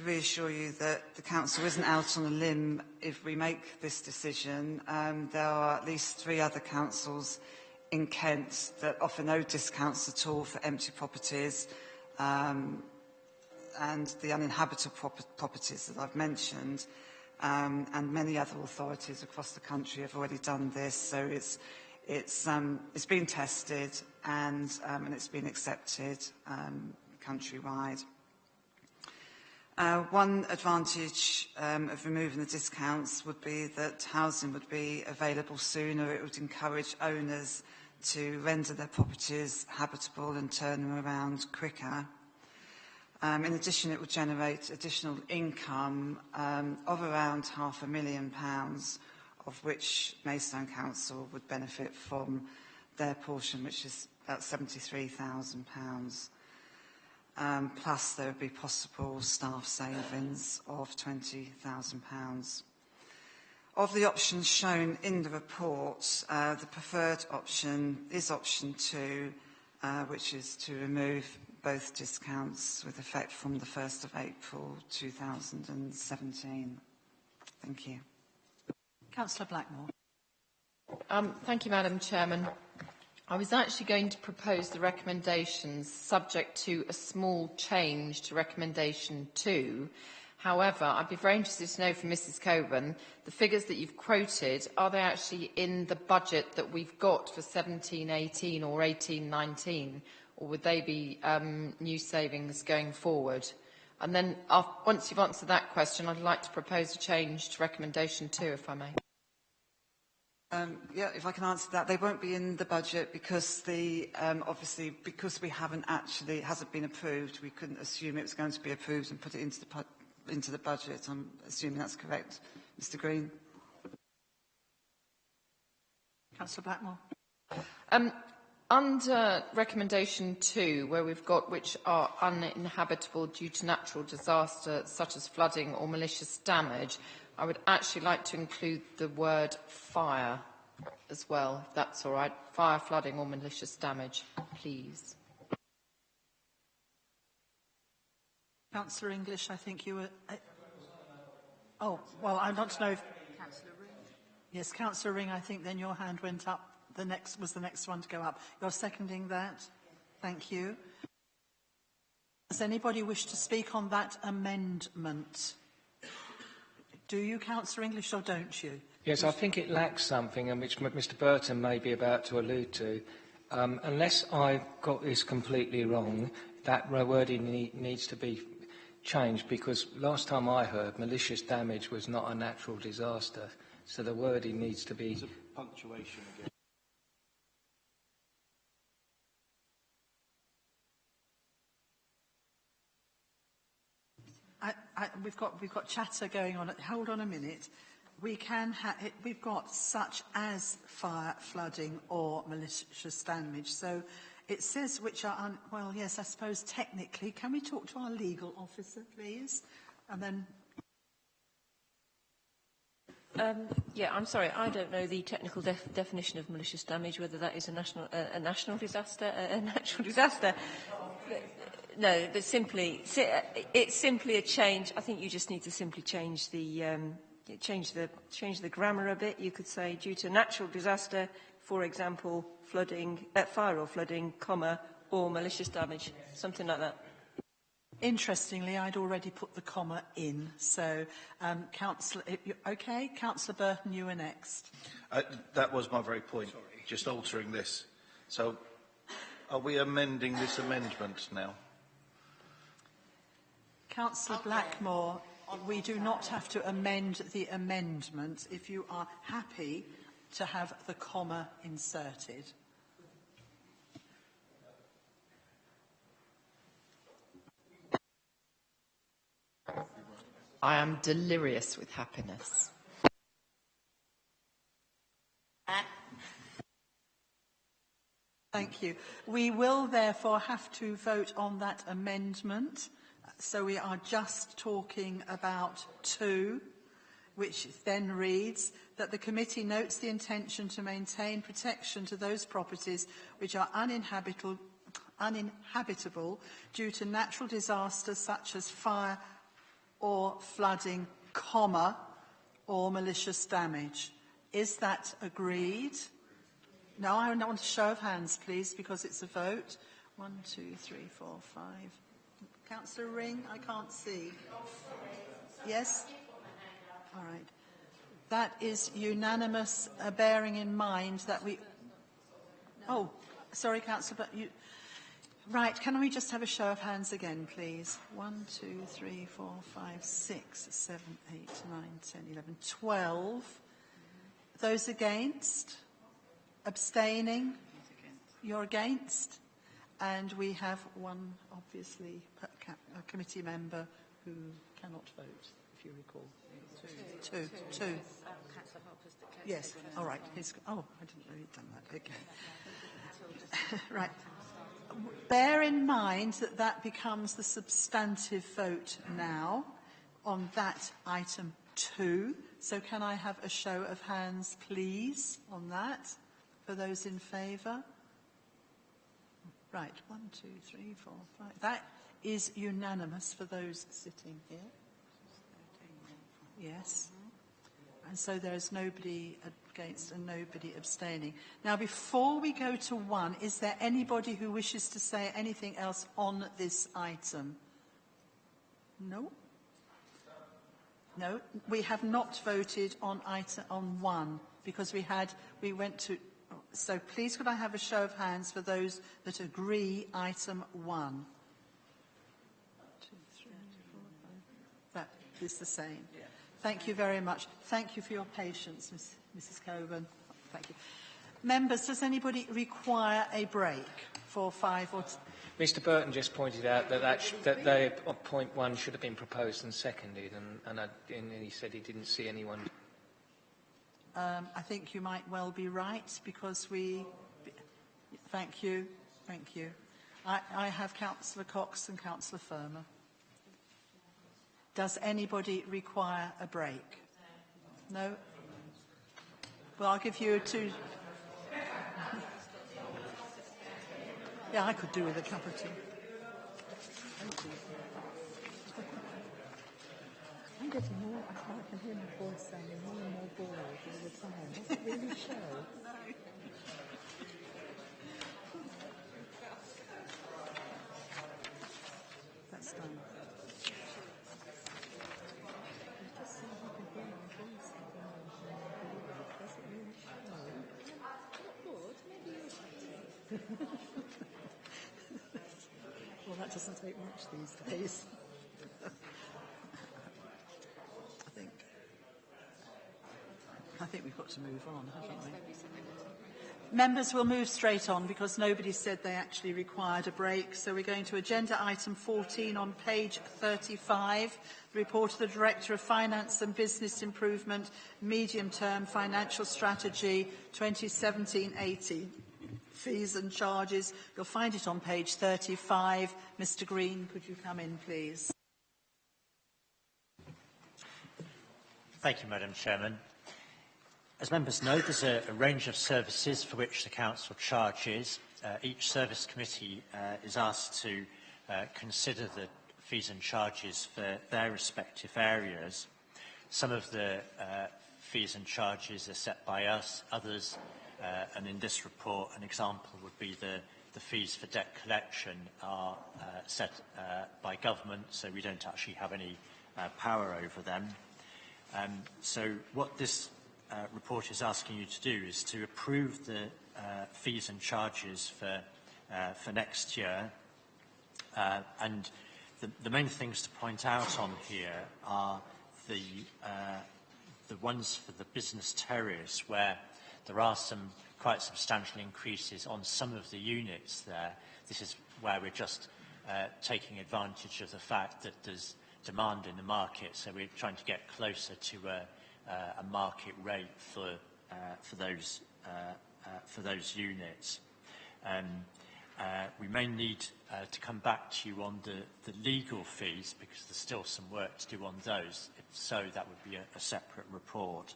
reassure you that the Council isn't out on a limb if we make this decision. There are at least 3 other councils in Kent that offer no discounts at all for empty properties and the uninhabitable properties that I've mentioned, and many other authorities across the country have already done this. So it's been tested and it's been accepted countrywide. One advantage of removing the discounts would be that housing would be available sooner. It would encourage owners to render their properties habitable and turn them around quicker. In addition, it would generate additional income of around £500,000, of which Maidstone Council would benefit from their portion, which is about £73,000. Plus, there would be possible staff savings of £20,000. Of the options shown in the report, the preferred option is option 2, which is to remove both discounts with effect from the 1st of April 2017. Thank you. Councillor Blackmore. Thank you, Madam Chairman. I was actually going to propose the recommendations subject to a small change to recommendation 2. However, I'd be very interested to know from Mrs Coburn, the figures that you've quoted, are they actually in the budget that we've got for 17-18 or 18-19, or would they be new savings going forward? And then, once you've answered that question, I'd like to propose a change to recommendation 2, if I may. Yeah, if I can answer that, they won't be in the budget because obviously because we it hasn't been approved. We couldn't assume it was going to be approved and put it into the budget. I'm assuming that's correct, Mr. Green. Councillor Blackmore. Under recommendation 2, where we've got which are uninhabitable due to natural disaster such as flooding or malicious damage, I would actually like to include the word fire as well, if that's all right. Fire, flooding or malicious damage, please. Councillor English, I think you were... oh, well, I want to know if... Councillor Ring. Yes, Councillor Ring, I think then your hand went up. Was the next one to go up. You're seconding that? Thank you. Does anybody wish to speak on that amendment? Do you, Councillor English, or don't you? Yes, I think it lacks something, and which Mr Burton may be about to allude to. Unless I've got this completely wrong, that wording needs to be changed, because last time I heard, malicious damage was not a natural disaster, so the wording needs to be... There's a punctuation again. We've got chatter going on. Hold on a minute. We've got such as fire, flooding or malicious damage. So it says which are, well, yes, I suppose technically. Can we talk to our legal officer, please? And then... yeah, I'm sorry, I don't know the technical definition of malicious damage, whether that is a national disaster, a natural disaster. No, it's simply a change. I think you just need to simply change the grammar a bit. You could say due to natural disaster, for example, flooding, fire or flooding, comma, or malicious damage, something like that. Interestingly, I'd already put the comma in. So, Councillor, okay, Councillor Burton, you were next. That was my very point. Sorry. Just altering this. So, are we amending this amendment now? Councillor Blackmore, We do not have to amend the amendment if you are happy to have the comma inserted. I am delirious with happiness. Thank you. We will therefore have to vote on that amendment. So we are just talking about 2, which then reads that the committee notes the intention to maintain protection to those properties which are uninhabitable due to natural disasters such as fire or flooding, comma, or malicious damage. Is that agreed? No, I want a show of hands, please, because it's a vote. 1, 2, 3, 4, 5. Councillor Ring, I can't see. Yes? All right. That is unanimous, bearing in mind that we... Oh, sorry, Councillor, but you... Right, can we just have a show of hands again, please? 1, 2, 3, 4, 5, 6, 7, 8, 9, 10, 11, 12. Those against? Abstaining? You're against? And we have one, obviously, a committee member who cannot vote, if you recall. Two. Yes, all right. Oh, I didn't know you'd done that. Okay. Right. Bear in mind that that becomes the substantive vote now on that item 2. So can I have a show of hands, please, on that, for those in favour? Right, 1, 2, 3, 4, 5. That is unanimous for those sitting here. Yes. And so there is nobody against and nobody abstaining. Now, before we go to 1, is there anybody who wishes to say anything else on this item? No? No, we have not voted on item on 1 because we went to. So please, could I have a show of hands for those that agree item 1? 2, 3, 4, 5. That is the same. Thank you very much. Thank you for your patience, Mrs. Coburn. Thank you. Members, does anybody require a break for 5 or... Mr. Burton just pointed out that point 1 should have been proposed and seconded, and he said he didn't see anyone. I think you might well be right, because we... Thank you. Thank you. I have Councillor Cox and Councillor Firmer. Does anybody require a break? No? Well, I'll give you 2... Yeah, I could do with a cup of tea. Thank you. I'm getting more, I can hear my voice sounding more and more bored all the time. Does it really show? No. That's done. Well, that doesn't take much these days. I think we've got to move on, haven't we? Members will move straight on because nobody said they actually required a break. So we're going to agenda item 14 on page 35, the report of the Director of Finance and Business Improvement, Medium-Term Financial Strategy 2017-18. Fees and charges. You'll find it on page 35. Mr. Green, could you come in, please? Thank you, Madam Chairman. As members know, there's a range of services for which the Council charges. Each service committee is asked to consider the fees and charges for their respective areas. Some of the fees and charges are set by us, others, and in this report, an example would be the fees for debt collection are set by government, so we don't actually have any power over them. So what this report is asking you to do is to approve the fees and charges for next year, and the main things to point out on here are the ones for the business terrace, where there are some quite substantial increases on some of the units there. This is where we're just taking advantage of the fact that there's demand in the market, so we're trying to get closer to a market rate for those units. We may need to come back to you on the legal fees, because there's still some work to do on those. If so, that would be a separate report.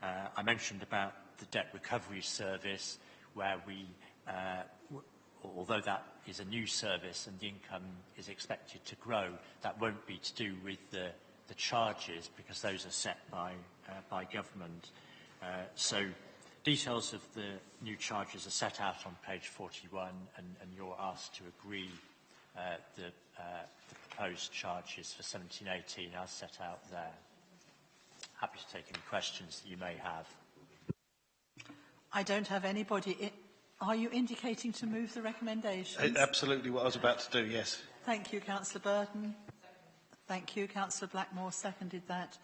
I mentioned about the debt recovery service, where we, although that is a new service and the income is expected to grow, that won't be to do with the charges, because those are set by government. So details of the new charges are set out on page 41, and you're asked to agree the proposed charges for 17-18 as set out there. Happy to take any questions that you may have. I don't have anybody. Are you indicating to move the recommendations? Absolutely what I was about to do, yes. Thank you, Councillor Burton. Thank you. Councillor Blackmore seconded that.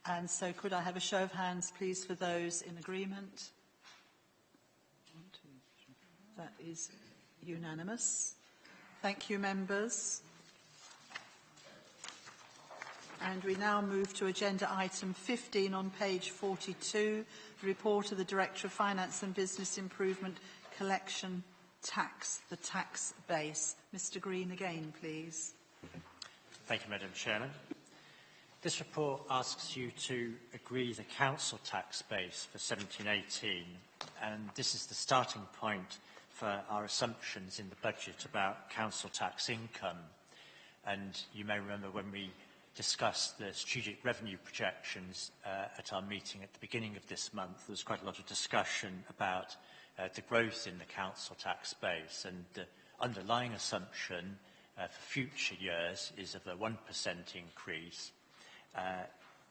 And so could I have a show of hands, please, for those in agreement? That is unanimous. Thank you, members. And we now move to agenda item 15 on page 42, the report of the Director of Finance and Business Improvement, Collection Tax, the tax base. Mr. Green again, please. Thank you, Madam Chairman. This report asks you to agree the council tax base for 17-18, and this is the starting point for our assumptions in the budget about council tax income. And you may remember when we discussed the strategic revenue projections at our meeting at the beginning of this month, there was quite a lot of discussion about the growth in the council tax base, and the underlying assumption for future years is of a 1% increase.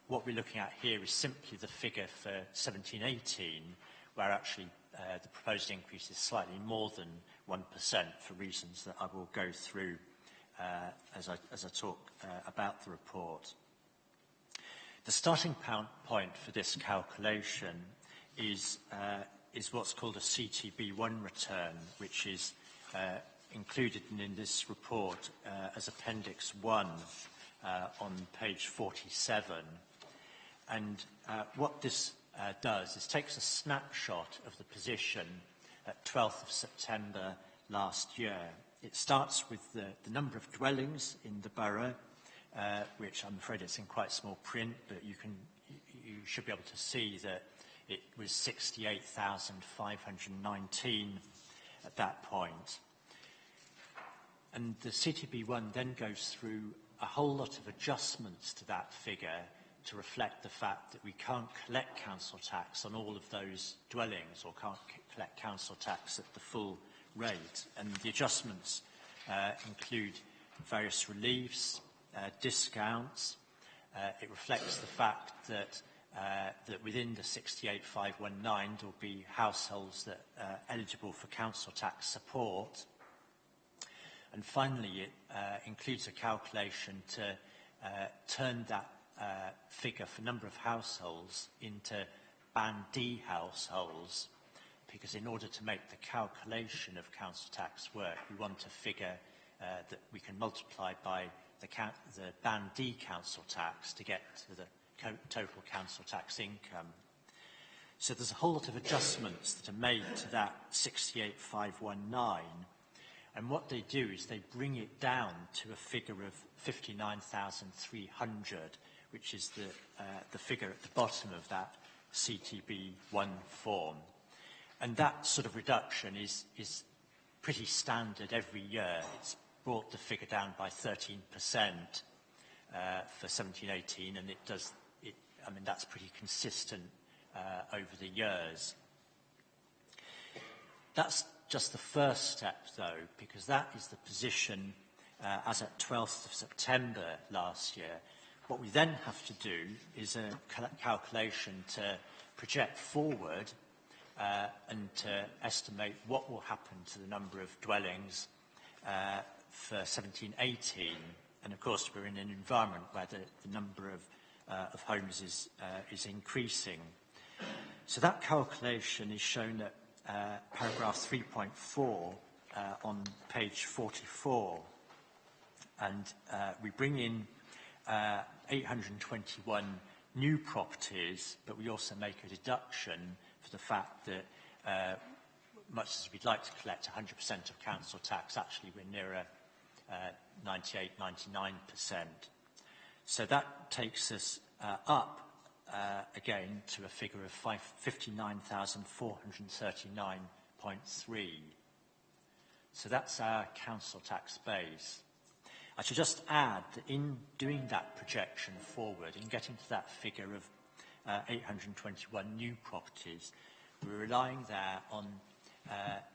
What we're looking at here is simply the figure for 17-18, where actually the proposed increase is slightly more than 1% for reasons that I will go through as I talk about the report. The starting point for this calculation is what's called a CTB1 return, which is included in this report as Appendix 1 on page 47. And what this does is takes a snapshot of the position at 12th of September last year. It starts with the number of dwellings in the borough, which I'm afraid it's in quite small print, but you should be able to see that it was 68,519 at that point. And the CTB1 then goes through a whole lot of adjustments to that figure to reflect the fact that we can't collect council tax on all of those dwellings, or can't collect council tax at the full rate. And the adjustments include various reliefs, discounts. It reflects the fact that within the 68,519 there will be households that are eligible for council tax support. And finally, it includes a calculation to turn that figure for number of households into Band D households, because in order to make the calculation of council tax work, we want a figure that we can multiply by the Band D council tax to get to the total council tax income. So there's a whole lot of adjustments that are made to that 68,519, and what they do is they bring it down to a figure of 59,300, which is the figure at the bottom of that CTB1 form. And that sort of reduction is pretty standard every year. It's brought the figure down by 13% for 17-18, and I mean, that's pretty consistent over the years. That's just the first step, though, because that is the position as at 12th of September last year. What we then have to do is a calculation to project forward and to estimate what will happen to the number of dwellings for 17-18 and of course, we're in an environment where the number of homes is increasing. So that calculation is shown at paragraph 3.4 on page 44. And we bring in 821 new properties, but we also make a deduction for the fact that much as we'd like to collect 100% of council tax, actually we're nearer 98, 99%. So that takes us up again to a figure of 59,439.3. So that's our council tax base. I should just add that in doing that projection forward, in getting to that figure of 821 new properties, we're relying there on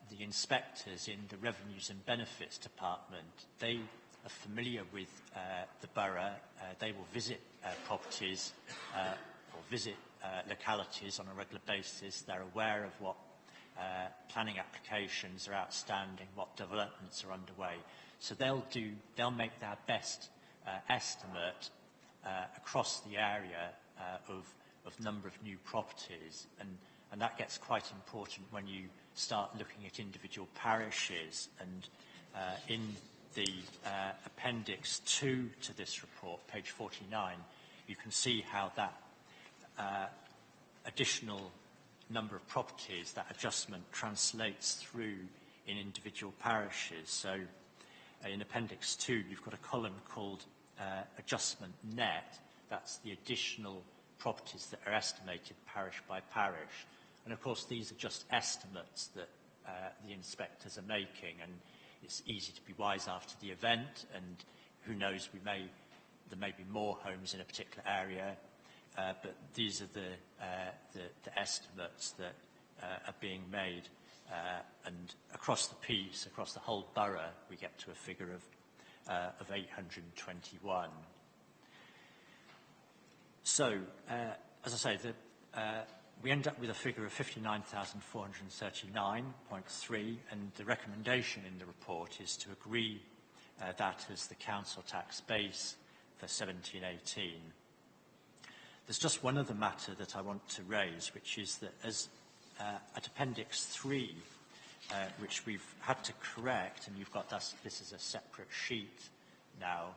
the inspectors in the Revenues and Benefits Department. They are familiar with the borough. They will visit properties or visit localities on a regular basis. They're aware of what planning applications are outstanding, what developments are underway. So they'll make their best estimate across the area of number of new properties, and that gets quite important when you start looking at individual parishes. And in the appendix 2 to this report, page 49, you can see how that additional number of properties, that adjustment translates through in individual parishes. So in Appendix 2, you've got a column called Adjustment Net. That's the additional properties that are estimated parish by parish. And of course, these are just estimates that the inspectors are making, and it's easy to be wise after the event, and who knows, there may be more homes in a particular area, but these are the estimates that are being made. And across the piece, across the whole borough, we get to a figure of 821. So, as I say, we end up with a figure of 59,439.3, and the recommendation in the report is to agree that as the council tax base for 17-18. There's just one other matter that I want to raise, which is that as at Appendix 3, which we've had to correct, and you've got this as a separate sheet now,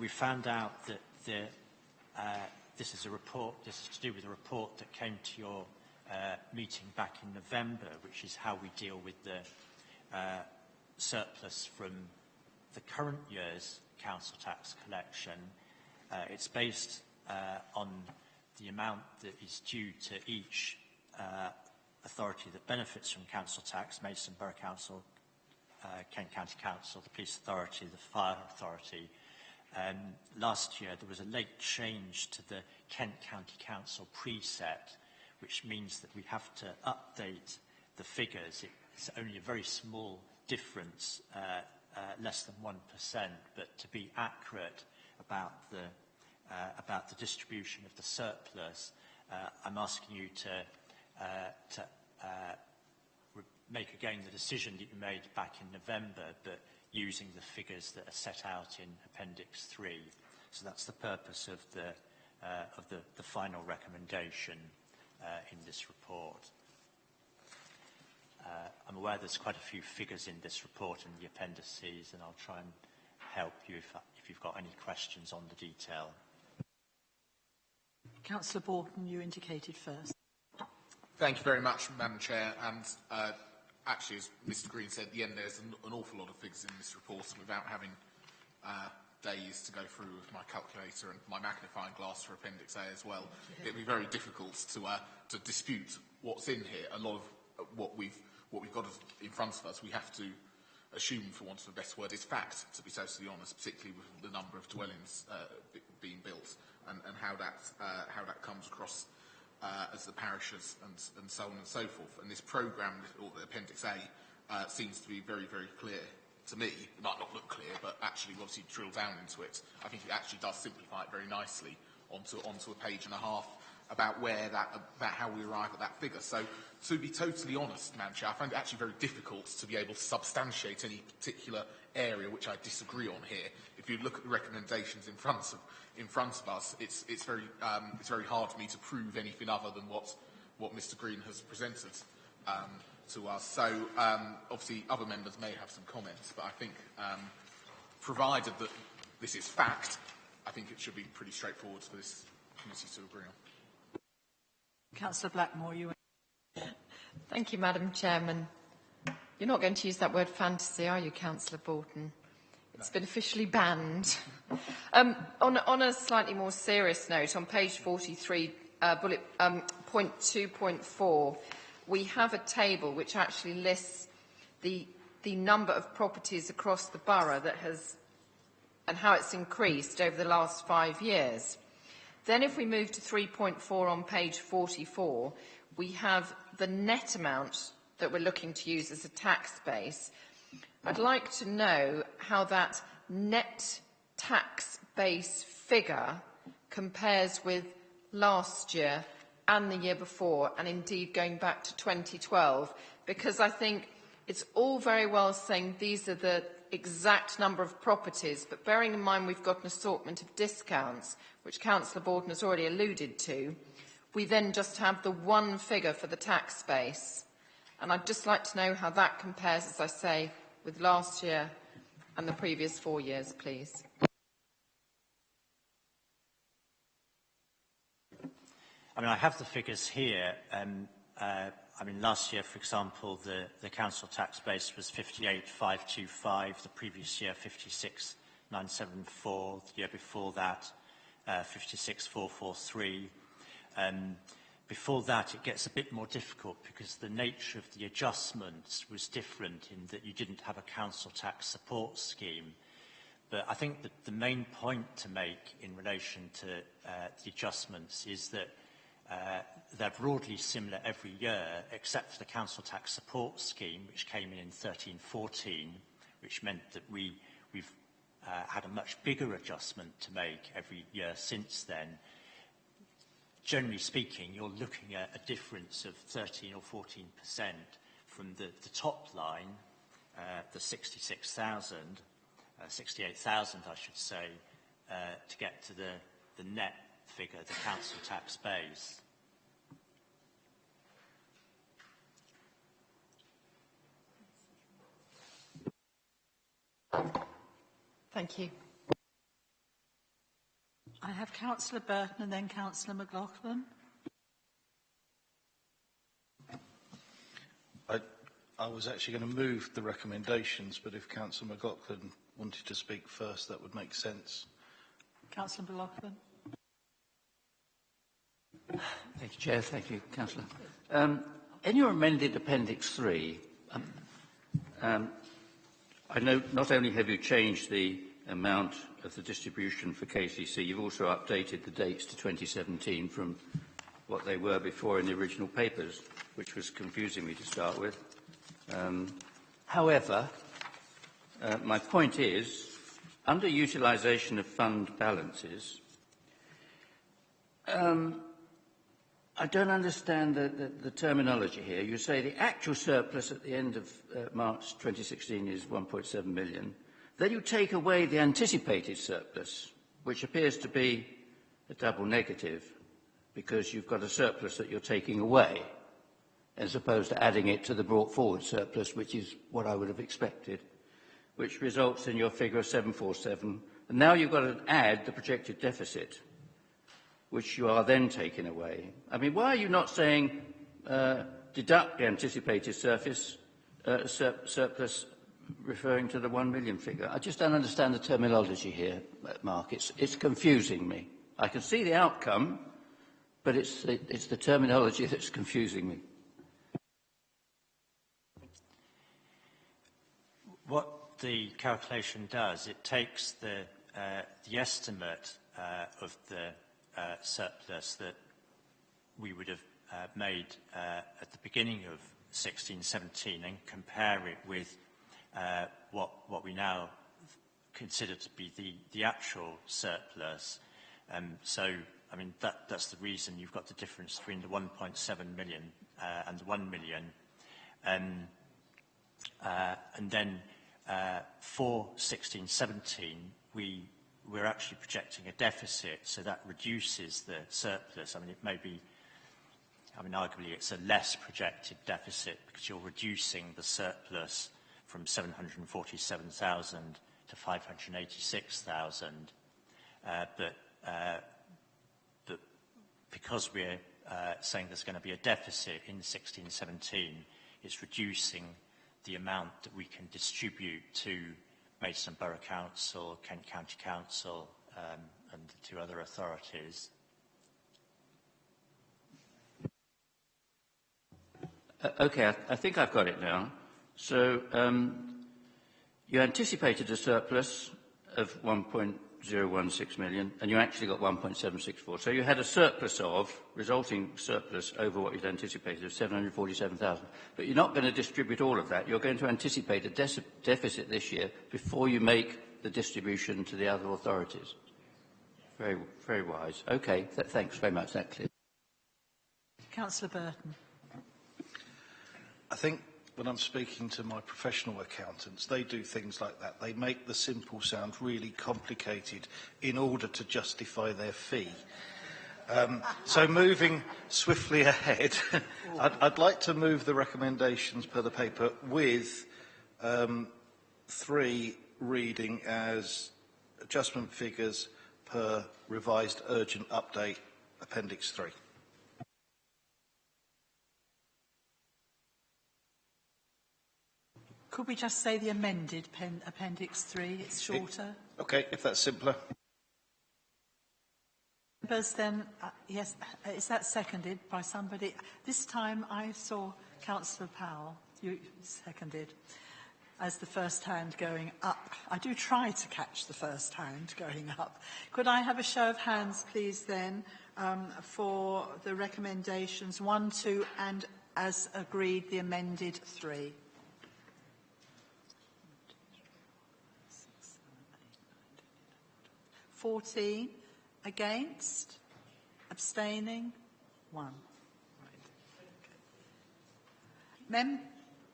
we found out that this is to do with a report that came to your meeting back in November, which is how we deal with the surplus from the current year's council tax collection. It's based on the amount that is due to each authority that benefits from council tax: Maidstone Borough Council, Kent County Council, the Police Authority, the Fire Authority. Last year there was a late change to the Kent County Council preset, which means that we have to update the figures. It's only a very small difference, less than 1%, but to be accurate about the distribution of the surplus, I'm asking you to make again the decision that you made back in November, but using the figures that are set out in Appendix 3. So that's the purpose of the final recommendation in this report. I'm aware there's quite a few figures in this report and the appendices, and I'll try and help you if you've got any questions on the detail. Councillor Borton, you indicated first. Thank you very much, Madam Chair. And actually, as Mr Green said, at the end there's an awful lot of figures in this report, and without having days to go through with my calculator and my magnifying glass for Appendix A as well, it'd be very difficult to dispute what's in here. A lot of what we've got in front of us, we have to assume, for want of a better word, is fact, to be totally honest, particularly with the number of dwellings being built and how that comes across as the parishes and so on and so forth. And this programme, or the Appendix A, seems to be very, very clear to me. It might not look clear, but actually, once you drill down into it, I think it actually does simplify it very nicely onto a page and a half about how we arrive at that figure. So, to be totally honest, Madam Chair, I find it actually very difficult to be able to substantiate any particular area which I disagree on here. If you look at the recommendations in front of us, it's very hard for me to prove anything other than what Mr. Green has presented to us. So, obviously, other members may have some comments, but I think, provided that this is fact, I think it should be pretty straightforward for this committee to agree on. Councillor Blackmore, you. Thank you, Madam Chairman. You're not going to use that word fantasy, are you, Councillor Borton? It's been officially banned. On a slightly more serious note, on page 43, point 2.4, we have a table which actually lists the number of properties across the borough that has, and how it's increased over the last 5 years. Then if we move to 3.4 on page 44, we have the net amount that we're looking to use as a tax base. I'd like to know how that net tax base figure compares with last year and the year before, and indeed going back to 2012, because I think it's all very well saying these are the exact number of properties, but bearing in mind we've got an assortment of discounts, which Councillor Borton has already alluded to, we then just have the one figure for the tax base. And I'd just like to know how that compares, as I say, with last year and the previous 4 years, please. I mean, I have the figures here. I mean, last year, for example, the council tax base was 58,525. The previous year, 56,974. The year before that, 56,443. Before that, it gets a bit more difficult because the nature of the adjustments was different in that you didn't have a council tax support scheme. But I think that the main point to make in relation to the adjustments is that they're broadly similar every year, except for the council tax support scheme, which came in 13-14, which meant that we've had a much bigger adjustment to make every year since then. Generally speaking, you're looking at a difference of 13 or 14% from the top line, the 68,000, I should say, to get to the net figure, the council tax base. Thank you. I have Councillor Burton and then Councillor McLaughlin. I was actually going to move the recommendations, but if Councillor McLaughlin wanted to speak first, that would make sense. Councillor McLaughlin. Thank you, Chair. Thank you, Councillor. In your amended Appendix 3, I know not only have you changed the amount of the distribution for KCC, you've also updated the dates to 2017 from what they were before in the original papers, which was confusing me to start with. However, my point is, under utilisation of fund balances, I don't understand the terminology here. You say the actual surplus at the end of March 2016 is 1.7 million. Then you take away the anticipated surplus, which appears to be a double negative, because you've got a surplus that you're taking away, as opposed to adding it to the brought forward surplus, which is what I would have expected, which results in your figure of 747. And now you've got to add the projected deficit, which you are then taking away. I mean, why are you not saying deduct the anticipated surplus, referring to the 1 million figure? I just don't understand the terminology here, Mark. It's confusing me. I can see the outcome, but it's the terminology that's confusing me. What the calculation does, it takes the estimate of the surplus that we would have made at the beginning of 16-17 and compare it with what we now consider to be the actual surplus. So I mean, that's the reason you've got the difference between the 1.7 million and the 1 million. And then for 16-17, we're actually projecting a deficit, so that reduces the surplus. I mean, it may be, arguably it's a less projected deficit because you're reducing the surplus from 747,000 to 586,000. But because we're saying there's going to be a deficit in 16-17, it's reducing the amount that we can distribute to Maidstone Borough Council, Kent County Council, and the two other authorities. Okay, I think I've got it now. So you anticipated a surplus of 1.016 million, and you actually got 1.764. So you had a surplus resulting surplus over what you'd anticipated of 747,000. But you're not going to distribute all of that. You're going to anticipate a deficit this year before you make the distribution to the other authorities. Very, very wise. Okay, thanks very much. That's clear. Councillor Burton. I think when I'm speaking to my professional accountants, they do things like that. They make the simple sound really complicated in order to justify their fee. So moving swiftly ahead, I'd like to move the recommendations per the paper with 3 reading as adjustment figures per revised urgent update, Appendix 3. Could we just say the amended Appendix 3? It's shorter. Okay, if that's simpler. Members then, yes, is that seconded by somebody? This time I saw Councillor Powell, you seconded, as the first hand going up. I do try to catch the first hand going up. Could I have a show of hands, please, then, for the recommendations 1, 2, and, as agreed, the amended 3? 14 against, abstaining, 1. Right.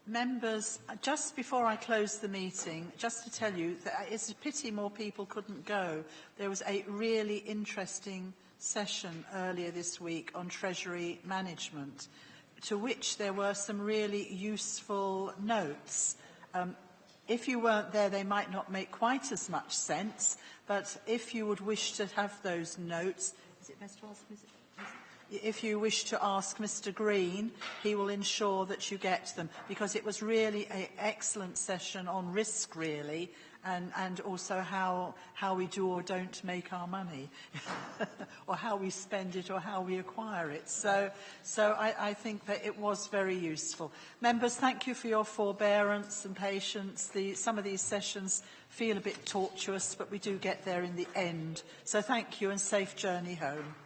Members, just before I close the meeting, just to tell you that it's a pity more people couldn't go. There was a really interesting session earlier this week on Treasury management, to which there were some really useful notes. If you weren't there, they might not make quite as much sense, but if you would wish to have those notes, is it best to ask if you wish to ask Mr. Green, he will ensure that you get them, because it was really an excellent session on risk, really, and also how we do or don't make our money, or how we spend it or how we acquire it. So I think that it was very useful. Members, thank you for your forbearance and patience. Some of these sessions feel a bit tortuous, but we do get there in the end. So thank you and safe journey home.